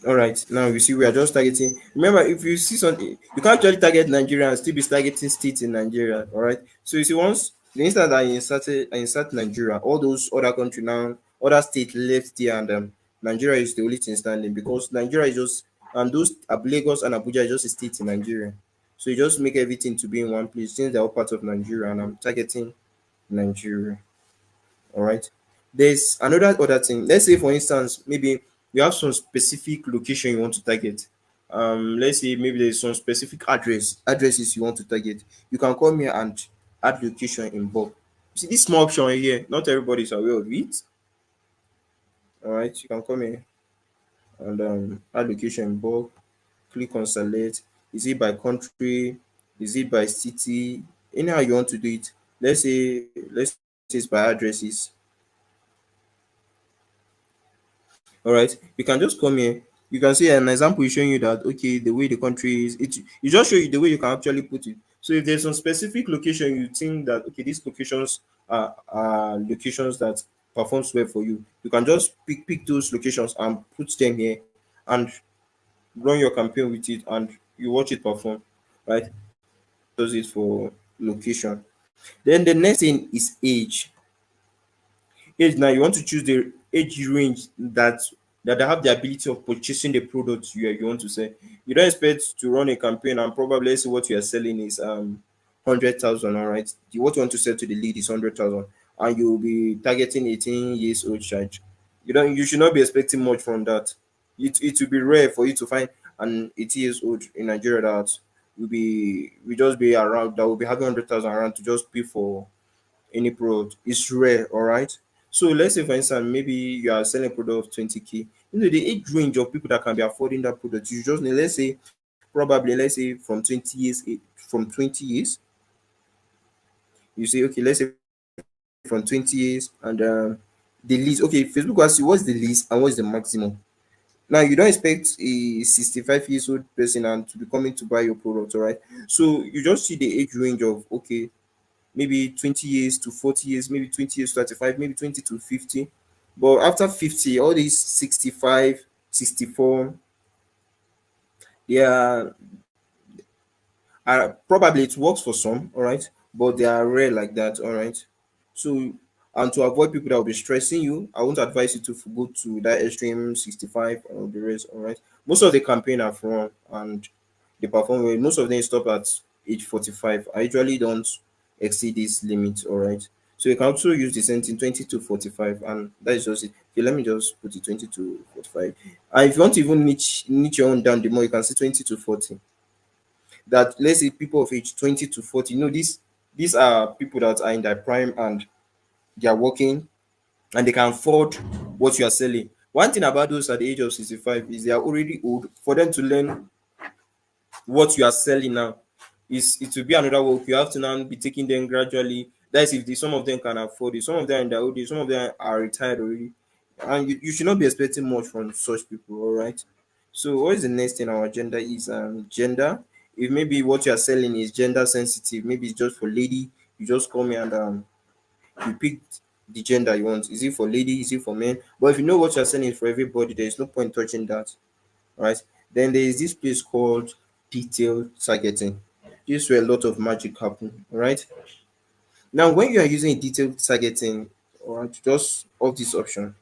All right, now you see we are just targeting. Remember, if you see something, you can't actually target Nigeria and still be targeting states in Nigeria. All right. So you see, once the instant I insert Nigeria, all those other country now, other state left there, and Nigeria is the only thing standing because Nigeria is just those Lagos and Abuja is just a state in Nigeria. So you just make everything to be in one place since they're all part of Nigeria, and I'm targeting Nigeria. All right. There's another other thing. Let's say, for instance, maybe you have some specific location you want to target. Let's say maybe there's some specific addresses you want to target. You can come here and add location in bulk. See this small option here, not everybody is aware of it. All right, you can come here and add location in bulk. Click on select. Is it by country? Is it by city? Anyhow you want to do it. Let's say it's by addresses. All right, you can just come here. You can see an example is showing you that okay, the way the country is, it just show you the way you can actually put it. So if there's some specific location you think that okay, these locations are locations that performs well for you, you can just pick those locations and put them here and run your campaign with it and you watch it perform, right? Does it for location. Then the next thing is age. Age, now you want to choose the age range that have the ability of purchasing the product you want to sell. You don't expect to run a campaign and probably let's say what you are selling is 100,000. All right, what you want to sell to the lead is 100,000, and you will be targeting 18 years old child. You should not be expecting much from that. It will be rare for you to find an 80 years old in Nigeria that will just be around, that will be having 100,000 around to just pay for any product. It's rare, all right. So let's say for instance, maybe you are selling a product of 20K. The age range of people that can be affording that product, you just need, let's say, probably, let's say from 20 years, from 20 years, you say, okay, let's say from 20 years, and the least, okay, Facebook asks you what's the least and what's the maximum. Now you don't expect a 65 years old person and to be coming to buy your product, all right. So you just see the age range of okay, maybe 20 years to 40 years, maybe 20 years to 35, maybe 20 to 50. But after 50, all these 65, 64, they are probably it works for some, all right, but they are rare like that, all right. So, and to avoid people that will be stressing you, I won't advise you to go to that extreme 65 or the rest, all right. Most of the campaign are from and they perform well. Most of them stop at age 45. I usually don't exceed this limit, all right. So you can also use the same thing 20 to 45, and that is just it. Okay, let me just put it 20 to 45. And if you want to even niche your own down the more, you can say 20 to 40. That let's say people of age 20 to 40, these are people that are in their prime and they are working and they can afford what you are selling. One thing about those at the age of 65 is they are already old. For them to learn what you are selling now, is it will be another work. You have to now be taking them gradually. That's if some of them can afford it. Some of them are in their old age, some of them are retired already. And you should not be expecting much from such people, all right. So what is the next thing on our agenda is gender. If maybe what you are selling is gender sensitive, maybe it's just for lady, you just come here and you pick the gender you want. Is it for lady, is it for men? But if you know what you're selling is for everybody, there is no point touching that, right? Then there is this place called detailed targeting. This is where a lot of magic happen, right? Now, when you are using detailed targeting, or just off this option,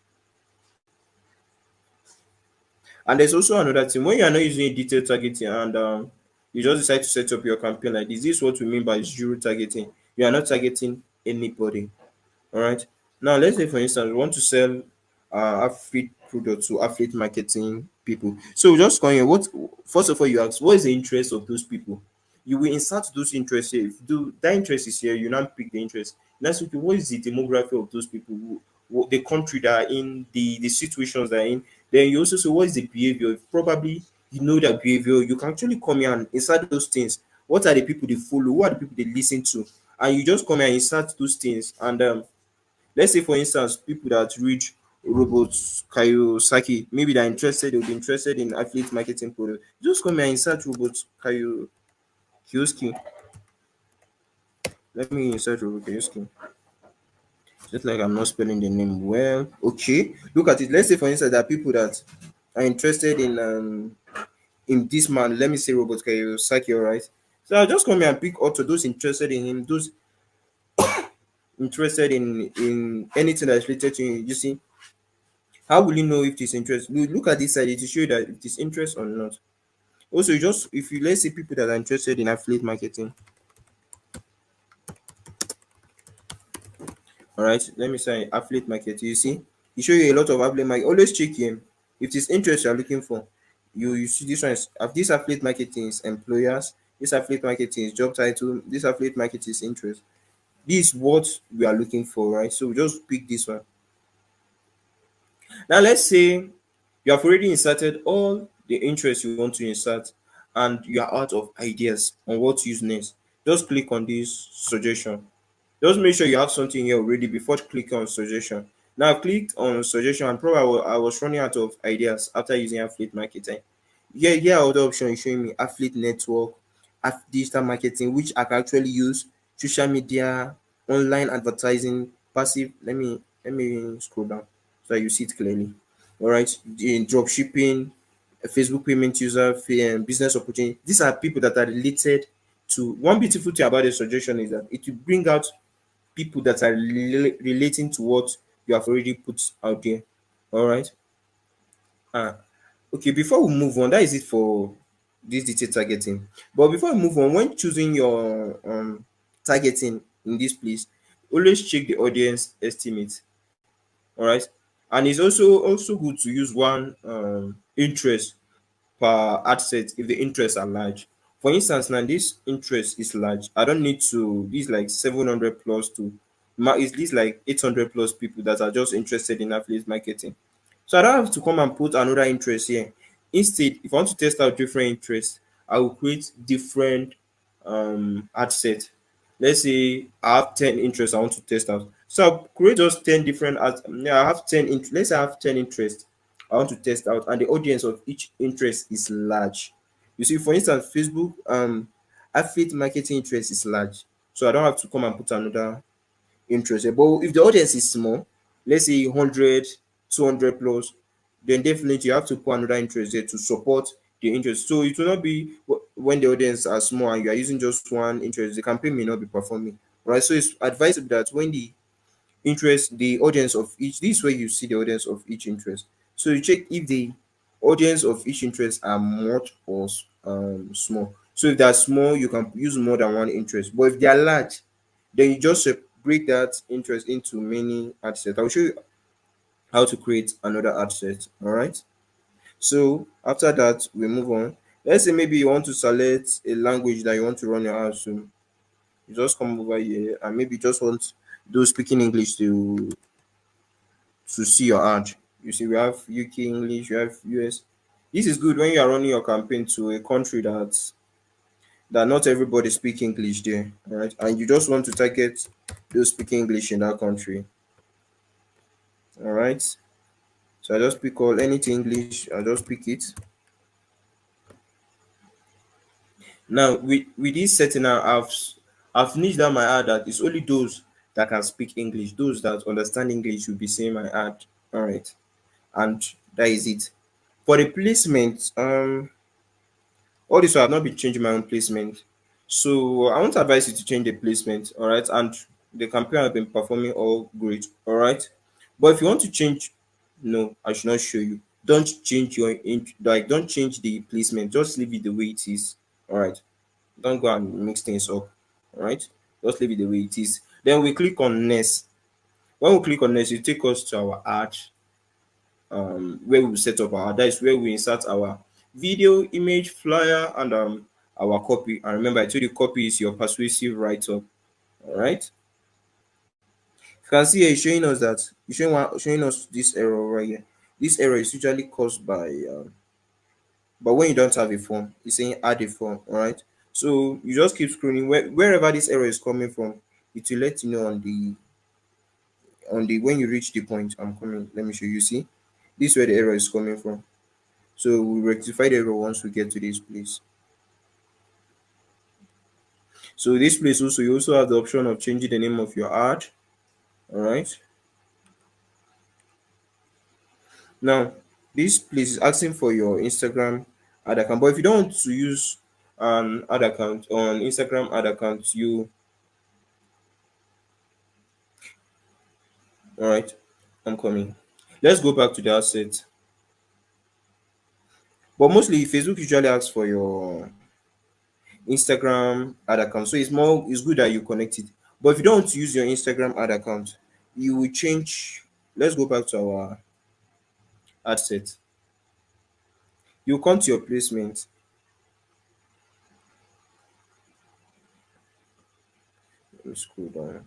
and there's also another thing when you are not using a detailed targeting and you just decide to set up your campaign like this is what we mean by zero targeting. You are not targeting anybody, all right. Now let's say for instance we want to sell affiliate products to affiliate marketing people. So just going what first of all you ask what is the interest of those people. You will insert those interests here. If that interest is here, you now pick the interest. That's okay. What is the demography of those people? The country that are in, the situations that are in. Then you also say what is the behavior. If probably you know that behavior, you can actually come here and insert those things. What are the people they follow? Who are the people they listen to? And you just come here and insert those things. And let's say for instance, people that read Robert Kiyosaki, maybe they'll be interested in affiliate marketing product. Just come here and insert Robert Kiyosaki. Let me insert Robert Kiyosaki. Just like I'm not spelling the name well. Okay, look at it. Let's say for instance, there are people that are interested in this man. Let me say Robert Kiyosaki, all right? So I'll just come here and pick author, those interested in him, those interested in anything that's related to him. You see, how will you know if this interest? Look at this side, it will show you that if this interest or not. Also, just if you let's say people that are interested in affiliate marketing, all right, let me say affiliate market. You see, it show you a lot of affiliate market. Always check him if this interest you are looking for. You see this one is this affiliate marketing is employers, this affiliate marketing is job title, this affiliate marketing is interest. This is what we are looking for, right? So we just pick this one. Now let's say you have already inserted all the interest you want to insert and you are out of ideas on what to use next. Just click on this suggestion. Just make sure you have something here already before clicking on suggestion. Now I've clicked on suggestion and probably I was running out of ideas after using affiliate marketing. Yeah, other option is showing me affiliate network, digital marketing, which I can actually use social media, online advertising, passive. Let me scroll down so that you see it clearly. All right, in drop shipping, Facebook payment user, business opportunity. These are people that are related to. One beautiful thing about the suggestion is that it will bring out people that are relating to what you have already put out there. All right. Ah, okay. Before we move on, that is it for this detailed targeting. But before we move on, when choosing your targeting in this place, always check the audience estimate. All right, and it's also good to use one interest per ad set if the interests are large. For instance, now this interest is large. I don't need to. This like 700 plus to. Is this like 800 plus people that are just interested in affiliate marketing? So I don't have to come and put another interest here. Instead, if I want to test out different interests, I will create different ad set. Let's say I have 10 interests I want to test out. So I'll create just 10 different ads. Yeah, I have 10 let's say I have 10 interests I want to test out, and the audience of each interest is large. You see, for instance, Facebook affiliate marketing interest is large. So I don't have to come and put another interested. But if the audience is small, let's say 100, 200 plus, then definitely you have to put another interest there to support the interest. So it will not be when the audience are small and you are using just one interest, the campaign may not be performing. Right. So it's advisable that when the audience of each, this is where you see the audience of each interest. So you check if the audience of each interest are much or small. So if they're small, you can use more than one interest. But if they are large, then you just break that interest into many ad sets. I'll show you how to create another ad set. All right. So after that, we move on. Let's say maybe you want to select a language that you want to run your ads to. You just come over here and maybe just want those speaking English to see your ad. You see, we have UK English, we have US. This is good when you are running your campaign to a country that not everybody speak English there, right? And you just want to target those speaking English in that country. All right. So I just pick all anything English, I just pick it. Now with this setting now, I've niched down my ad that it's only those that can speak English, those that understand English will be seeing my ad. All right. And that is it. For the placement, all this I have not been changing my own placement. So I want to advise you to change the placement, all right? And the campaign has been performing all great, all right? But if you want to change, no, I should not show you. Don't change don't change the placement. Just leave it the way it is. All right. Don't go and mix things up. All right. Just leave it the way it is. Then we click on next. When we click on next, it take us to our ad, where we set up our, that is where we insert our video, image, flyer, and our copy. And remember, I told you copy is your persuasive write-up. All right. You can see here it's showing us that showing us this error right here. This error is usually caused by but when you don't have a form, it's saying add a form. All right. So you just keep scrolling wherever this error is coming from. It will let you know on the when you reach the point. I'm coming. Let me show you. See, this is where the error is coming from. So we rectify the error once we get to this place. So this place also, you also have the option of changing the name of your ad. All right. Now this place is asking for your Instagram ad account, but if you don't want to use an ad account on Instagram ad account, you all right. I'm coming. Let's go back to the asset. But mostly Facebook usually asks for your Instagram ad account. So it's good that you connect it. But if you don't want to use your Instagram ad account, you will change. Let's go back to our ad set. You come to your placement. Let me scroll down.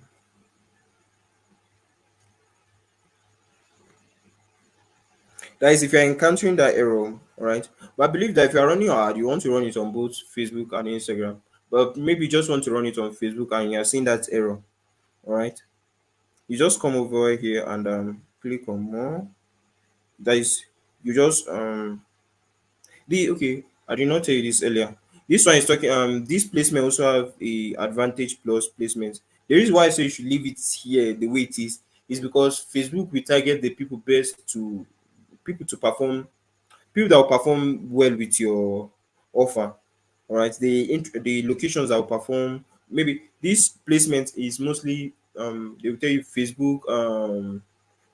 That is if you're encountering that error, right? But I believe that if you're running your ad, you want to run it on both Facebook and Instagram. But maybe you just want to run it on Facebook and you're seeing that error. All right. You just come over here and click on more. That is you just the okay, I did not tell you this earlier. This one is talking this placement also have a advantage plus placement. The reason why I say you should leave it here the way it is because Facebook will target the people best to people to perform people that will perform well with your offer. All right, the locations that will perform, maybe this placement is mostly they will tell you Facebook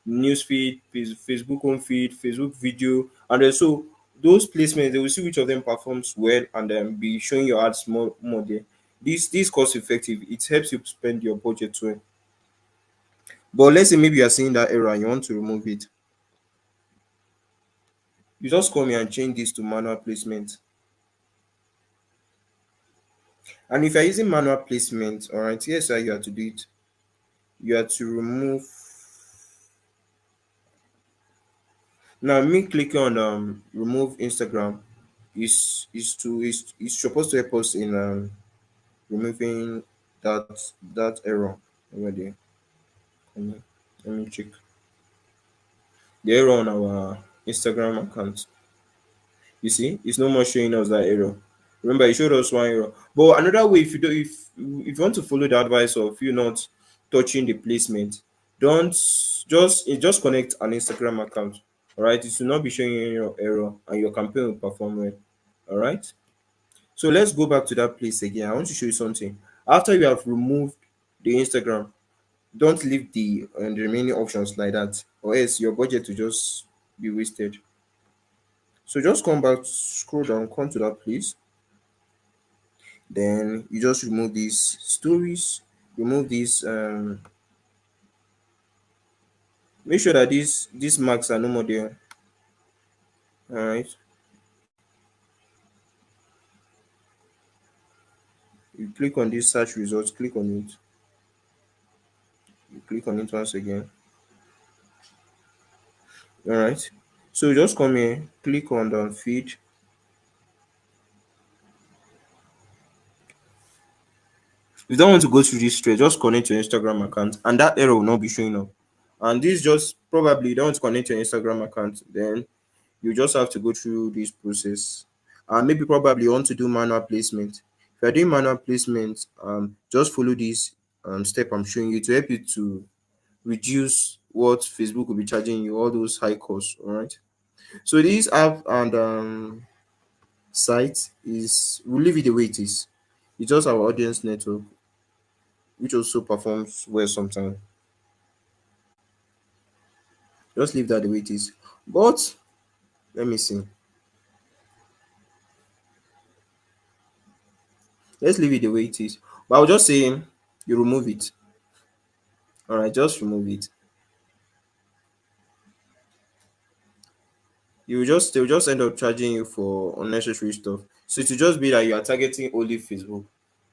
news feed, Facebook home feed, Facebook video, and then so those placements they will see which of them performs well and then be showing your ads more there. This cost effective. It helps you spend your budget well. But let's say maybe you are seeing that error and you want to remove it. You just come here and change this to manual placement. And if you're using manual placement, all right, here's how you have to do it. You have to remove. Now, me clicking on remove Instagram is supposed to help us in removing that that error over there. Let me check the error on our Instagram account. You see, it's no more showing us that error. Remember, it showed us one error. But another way, if you do, if you want to follow the advice of you not touching the placement, don't just connect an Instagram account. All right, it will not be showing you your error, and your campaign will perform well. All right. So let's go back to that place again. I want to show you something. After you have removed the Instagram, don't leave the remaining options like that, or else your budget will just be wasted. So just come back, scroll down, come to that place. Then you just remove these stories, remove these make sure that these marks are no more there. All right, you click on this search results, click on it, you click on it once again. All right, so just come here, click on the feed. If you don't want to go through this straight, just connect your Instagram account and that error will not be showing up. And this just probably you don't want to connect your Instagram account, then you just have to go through this process. And maybe probably you want to do manual placement. If you're doing manual placement, just follow this step I'm showing you to help you to reduce what Facebook will be charging you, all those high costs. All right. So this app and site is we'll leave it the way it is. It's just our audience network, which also performs well sometimes. Just leave that the way it is. But let me see. Let's leave it the way it is. But I'll just say you remove it. All right, just remove it. They'll just end up charging you for unnecessary stuff. So it will just be that you are targeting only Facebook.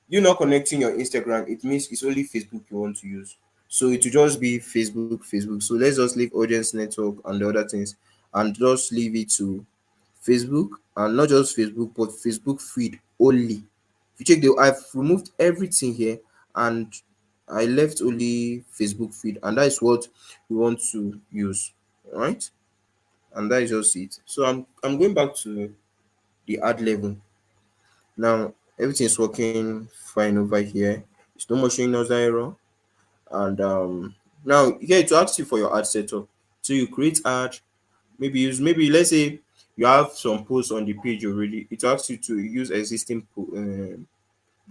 You not connecting your Instagram, it means it's only Facebook you want to use. So it will just be Facebook. So let's just leave audience network and the other things and just leave it to Facebook, and not just Facebook, but Facebook feed only. If you check I've removed everything here and I left only Facebook feed, and that is what we want to use. All right, and that is just it. So I'm going back to the ad level now. Everything is working fine over here. It's no more showing us that error. And now here to ask you for your ad setup. So you create ad, maybe let's say you have some posts on the page already. It asks you to use existing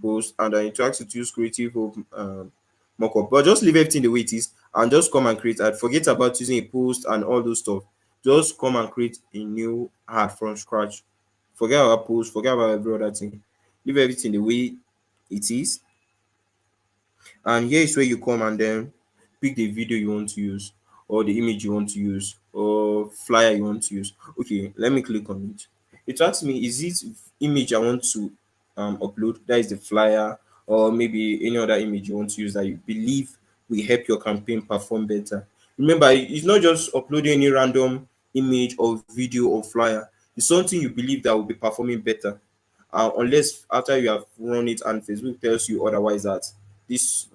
post, and then it asks you to use creative mockup. But just leave everything the way it is and just come and create ad. Forget about using a post and all those stuff. Just come and create a new ad from scratch. Forget about post, forget about every other thing. Leave everything the way it is, and here is where you come and then pick the video you want to use, or the image you want to use, or flyer you want to use. Okay, let me click on it. It asks me, is it image I want to upload, that is the flyer, or maybe any other image you want to use that you believe will help your campaign perform better. Remember, it's not just uploading any random image or video or flyer. It's something you believe that will be performing better, unless after you have run it and Facebook tells you otherwise, that this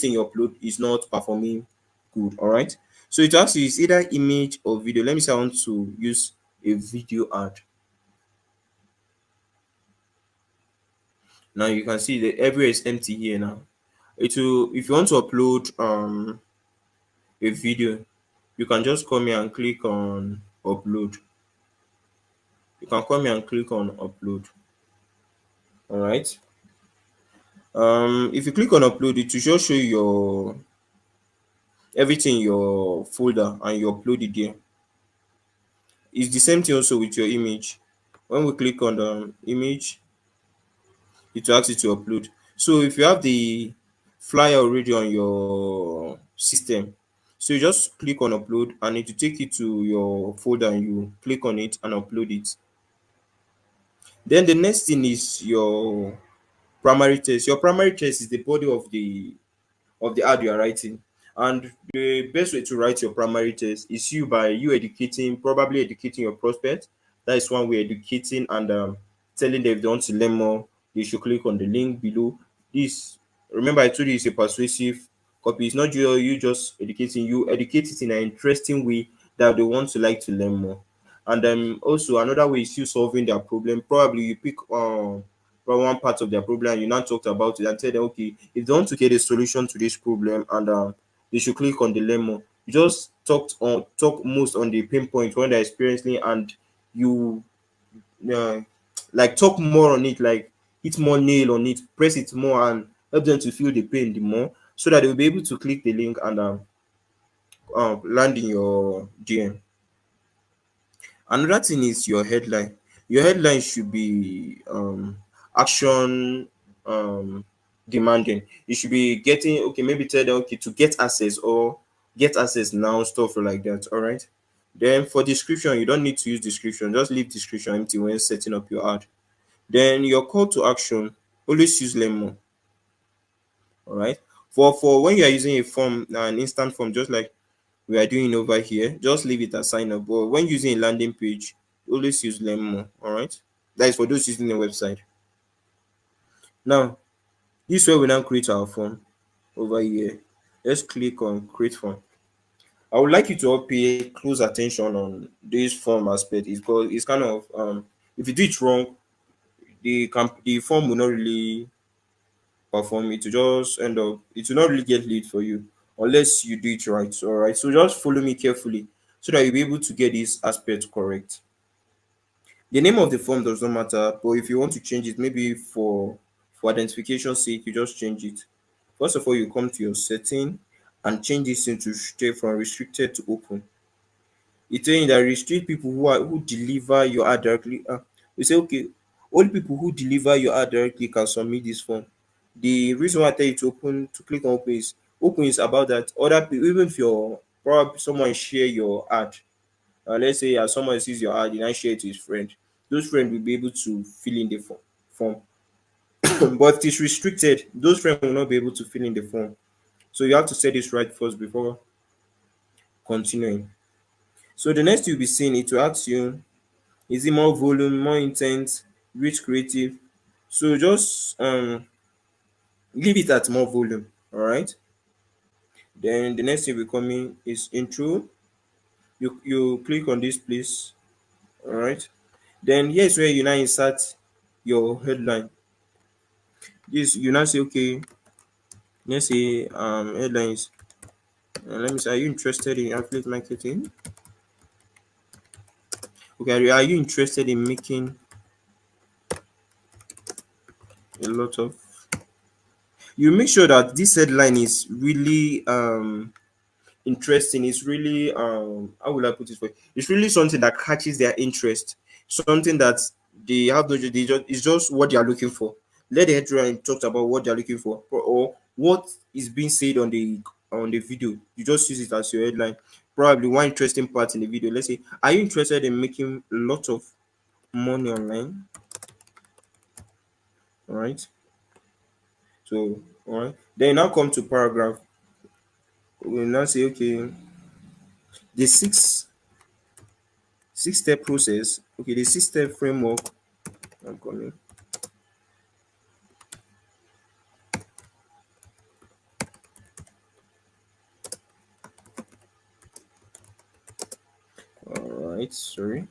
thing you upload is not performing good. All right, so it actually is either image or video. Let me say I want to use a video ad. Now you can see that everywhere is empty here now. It will, if you want to upload a video, you can just come here and click on upload. You can come here and click on upload. All right. If you click on upload, it will just show you your everything in your folder and you upload it there. It's the same thing also with your image. When we click on the image, it will ask you to upload. So if you have the flyer already on your system, so you just click on upload and it will take you to your folder and you click on it and upload it. Then the next thing is your primary text. Your primary text is the body of the ad you are writing. And the best way to write your primary text is you by you educating, probably educating your prospect. That is one way, educating and telling them if they want to learn more, they should click on the link below. This, remember, I told you it's a persuasive copy. It's not you just educating, you educate it in an interesting way that they want to like to learn more. And also another way is you solving their problem. Probably you pick from one part of their problem and you now talked about it and tell them, okay, if they want to get a solution to this problem and they should click on the learn more. You just talk most on the pain point when they're experiencing, and you uh, like talk more on it, like hit more nail on it, press it more and help them to feel the pain the more, so that they'll be able to click the link and land in your DM. Another thing is your headline. Your headline should be action um, demanding. You should be getting, okay, maybe tell them, okay, to get access or get access now, stuff like that. All right. Then for description, you don't need to use description. Just leave description empty when setting up your ad. Then your call to action, always use lemon. All right. For when you are using a form, an instant form, just like we are doing over here, just leave it as sign up. But when using a landing page, always use lemon. All right. That is for those using the website. Now, this is where we now create our form over here. Let's click on create form. I would like you to all pay close attention on this form aspect. It's because it's kind of if you do it wrong, the form will not really perform. It will just end up, it will not really get lead for you unless you do it right. All right. So just follow me carefully so that you'll be able to get this aspect correct. The name of the form does not matter, but if you want to change it, maybe for identification sake, you just change it. First of all, you come to your setting and change this into straight from restricted to open. It's saying that restrict people who deliver your ad directly. We say okay, only people who deliver your ad directly can submit this form. The reason why I tell you to open, to click on open is about that other people, even if your probably someone share your ad, let's say someone sees your ad and I share it to his friend, those friends will be able to fill in the form. But it is restricted, those friends will not be able to fill in the form. So you have to set this right first before continuing. So the next you'll be seeing, it will ask you, is it more volume, more intent, rich creative? So just leave it at more volume. All right. Then the next thing will come in is intro. You click on this place. All right. Then here's where you now insert your headline. This you now say okay. Let's say headlines. Let me say, are you interested in affiliate marketing? Okay, are you interested in making a lot of? You make sure that this headline is really interesting. It's really how will I put it for you? It's really something that catches their interest, something that they have no, they just, it's just what they are looking for. Let the headline talk about what they are looking for, or what is being said on the video. You just use it as your headline. Probably one interesting part in the video, let's say, are you interested in making a lot of money online? All right. So all right, then you now come to paragraph. We will now say okay, the six-step process. Okay, the six-step framework. I'm coming. All right, sorry.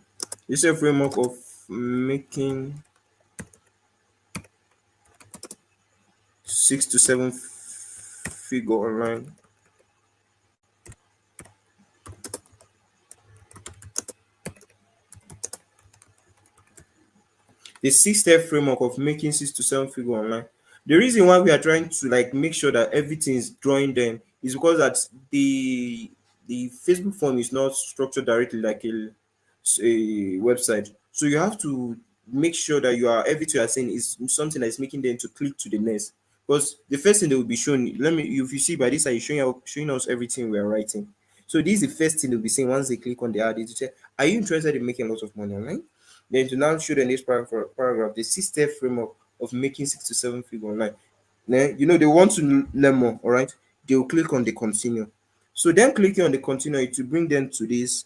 This is a framework of making 6 to 7 figure online. The 6 step framework of making 6 to 7 figure online. The reason why we are trying to like make sure that everything is drawing them is because that the Facebook form is not structured directly like a website. So you have to make sure that you are everything you are saying is something that is making them to click to the next. Because the first thing they will be shown, let me if you see by this, are you showing us everything we are writing. So this is the first thing they'll be saying once they click on the ad is to say, are you interested in making lots of money online? Then to now show the next paragraph, the 6 step framework of making 6 to 7 figure online. Then they want to learn more, all right? They will click on the continue. So then clicking on the continue, it will bring them to this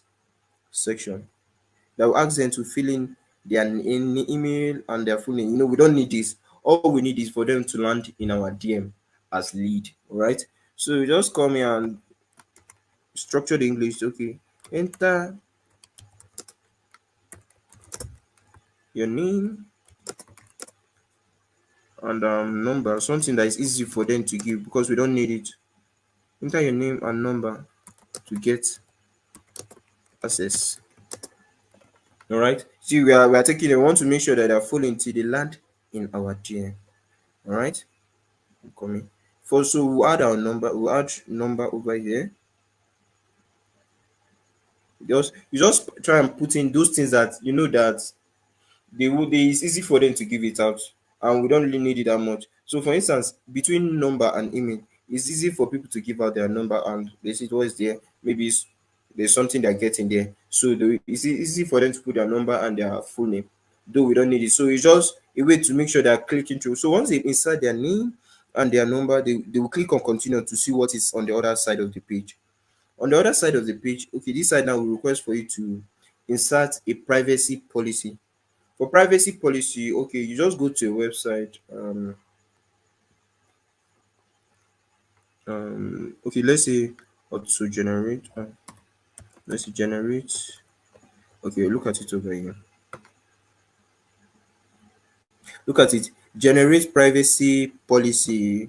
section that will ask them to fill in their email and their full name. We don't need this. All we need is for them to land in our DM as lead, all right? So you just come here and structure the English. Okay, enter your name and number, something that is easy for them to give because we don't need it. Enter your name and number to get access. All right. See, we are taking. We want to make sure that they're full until they land in our DM. All right. Coming. For so we'll add our number. We'll add number over here. You just try and put in those things that that it's easy for them to give it out, and we don't really need it that much. So for instance, between number and email, it's easy for people to give out their number and they see what's there. Maybe there's something they're getting there, so it's easy for them to put their number and their full name, though we don't need it. So it's just a way to make sure they're clicking through. So once they insert their name and their number, they will click on continue to see what is on the other side of the page. On the other side of the page, okay, this side now will request for you to insert a privacy policy. For privacy policy, okay, you just go to a website. Okay, let's say auto generate. Let's say generate. Okay, look at it over here. Look at it. Generate privacy policy.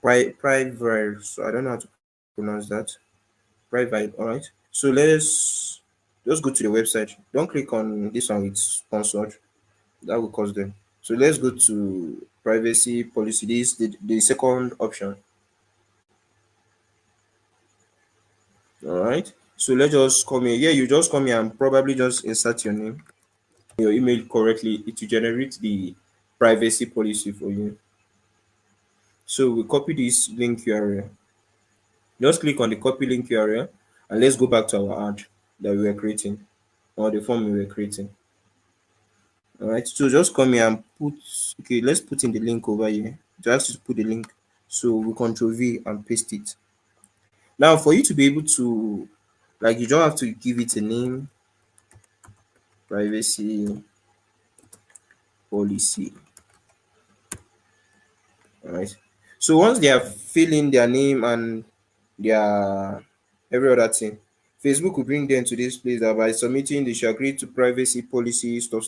Private. So I don't know how to pronounce that. Private. All right. So let's just go to the website. Don't click on this one with sponsored. That will cost them. So let's go to privacy policy. This is the second option. All right. So let's just come here. Yeah, you just come here and probably just insert your name, your email correctly. It will generate the privacy policy for you. So we copy this link URL. Just click on the copy link URL and let's go back to our ad that we were creating or the form we were creating. All right. So just come here and put. Okay, let's put in the link over here. Just put the link. So we Control V and paste it. Now for you to be able to, like, you don't have to give it a name. Privacy policy. All right. So once they have filled in their name and their every other thing, Facebook will bring them to this place that by submitting they shall agree to privacy policy stuff.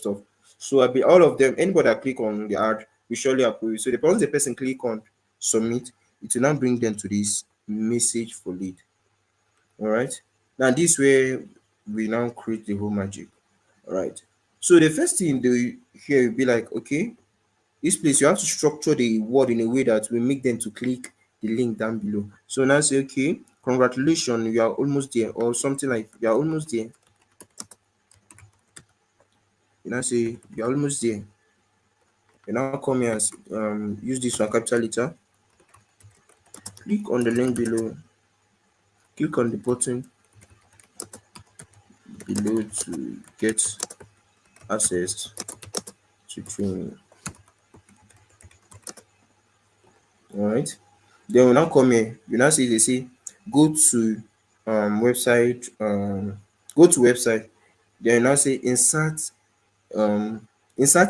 So I'll be all of them. Anybody that click on the ad, we surely approve. So once the person click on submit, it will now bring them to this message for lead. All right. Now this way we now create the whole magic. All right. So the first thing they here will be like, okay, this place you have to structure the word in a way that will make them to click the link down below. So now say, okay, congratulations, you are almost there, or something like you are almost there. You now say you're almost there. You now come here and use this one capital letter. Click on the link below. Click on the button below to get access to training. All right. Then we now come here. You now see they say go to website. Go to website. Then you now say insert a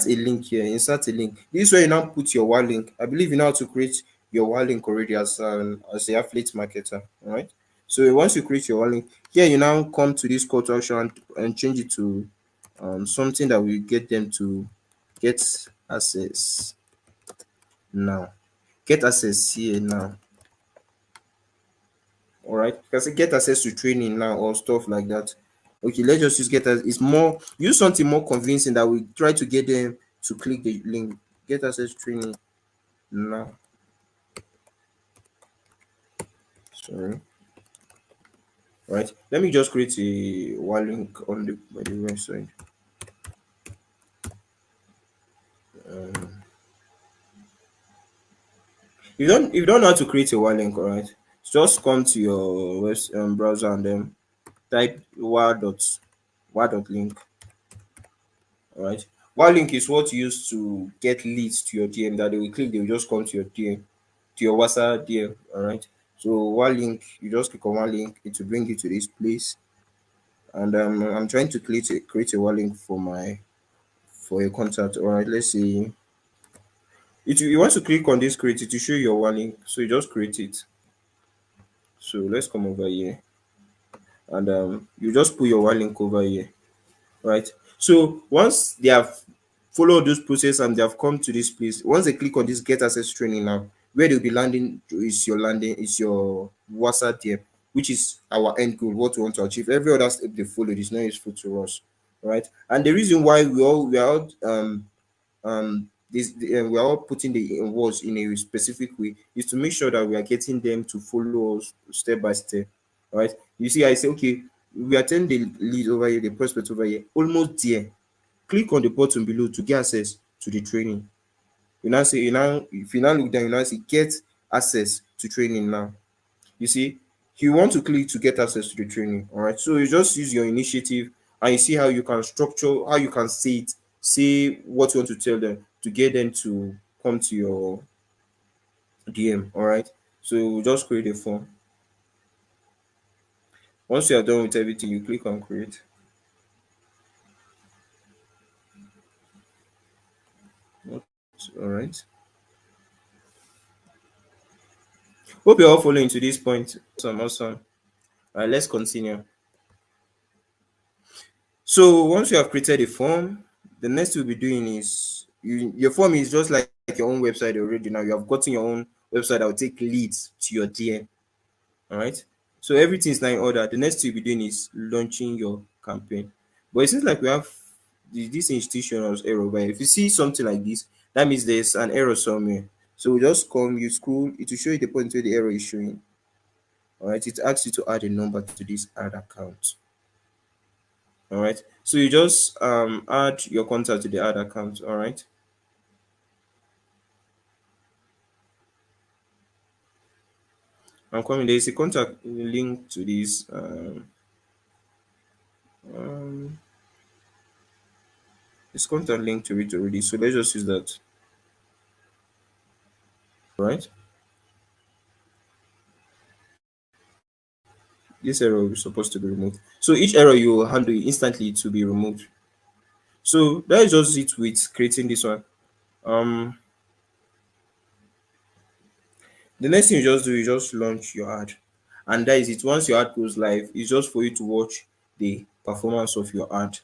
link here. Insert a link. This is where you now put your wall link. I believe you know how to create your wall link already as an affiliate marketer. All right. So once you create your wall link, here you now come to this call to action and change it to something that will get them to get access now. get access here now. All right, you can say get access to training now or stuff like that. Okay, let's just use get as it's more use something more convincing that we try to get them to click the link. Get access training now. Sorry. Right, let me just create a one link on the website. If you don't know how to create a one link, all right, just come to your browser and then type wa.link. All right, one link is what you use to get leads to your DM that they will click, they will just come to your DM, to your WhatsApp DM. All right, so one link, you just click on one link, it will bring you to this place. And I'm trying to create a one link for a contact. All right, let's see. It you want to click on this create it to show your one link, so you just create it. So let's come over here and you just put your one link over here, right? So once they have followed this process and they have come to this place, once they click on this get access training now, where they'll be landing is your WhatsApp DM, which is our end goal, what we want to achieve. Every other step they follow is not useful to us, right? And the reason why we are all we are all putting the words in a specific way is to make sure that we are getting them to follow us step by step. All right, you see, I say, okay, we attend the lead over here, the prospect over here, almost there. Click on the button below to get access to the training. If you now look down, you now see get access to training now. You see, you want to click to get access to the training. All right, so you just use your initiative and you see how you can structure, how you can say it, say what you want to tell them to get them to come to your DM. All right, so we'll just create a form. Once you are done with everything, you click on create. All right, hope you're all following to this point. Awesome. All right, let's continue. So once you have created a form, the next you'll be doing is your form is just like your own website already. Now you have gotten your own website that will take leads to your DM. All right. So everything's now in order. The next you'll be doing is launching your campaign. But it seems like we have this institution's error. But if you see something like this, that means there's an error somewhere. So we just come, you scroll, it will show you the point where the error is showing. All right. It asks you to add a number to this ad account. All right, so you just add your contact to the ad account. All right, I'm coming. There is a contact link to this um this contact link to it already, so let's just use that. All right, this error is supposed to be removed, so each error you will handle instantly to be removed. So that is just it with creating this one. um the next thing you just do is just launch your ad, and that is it. Once your ad goes live, it's just for you to watch the performance of your ad.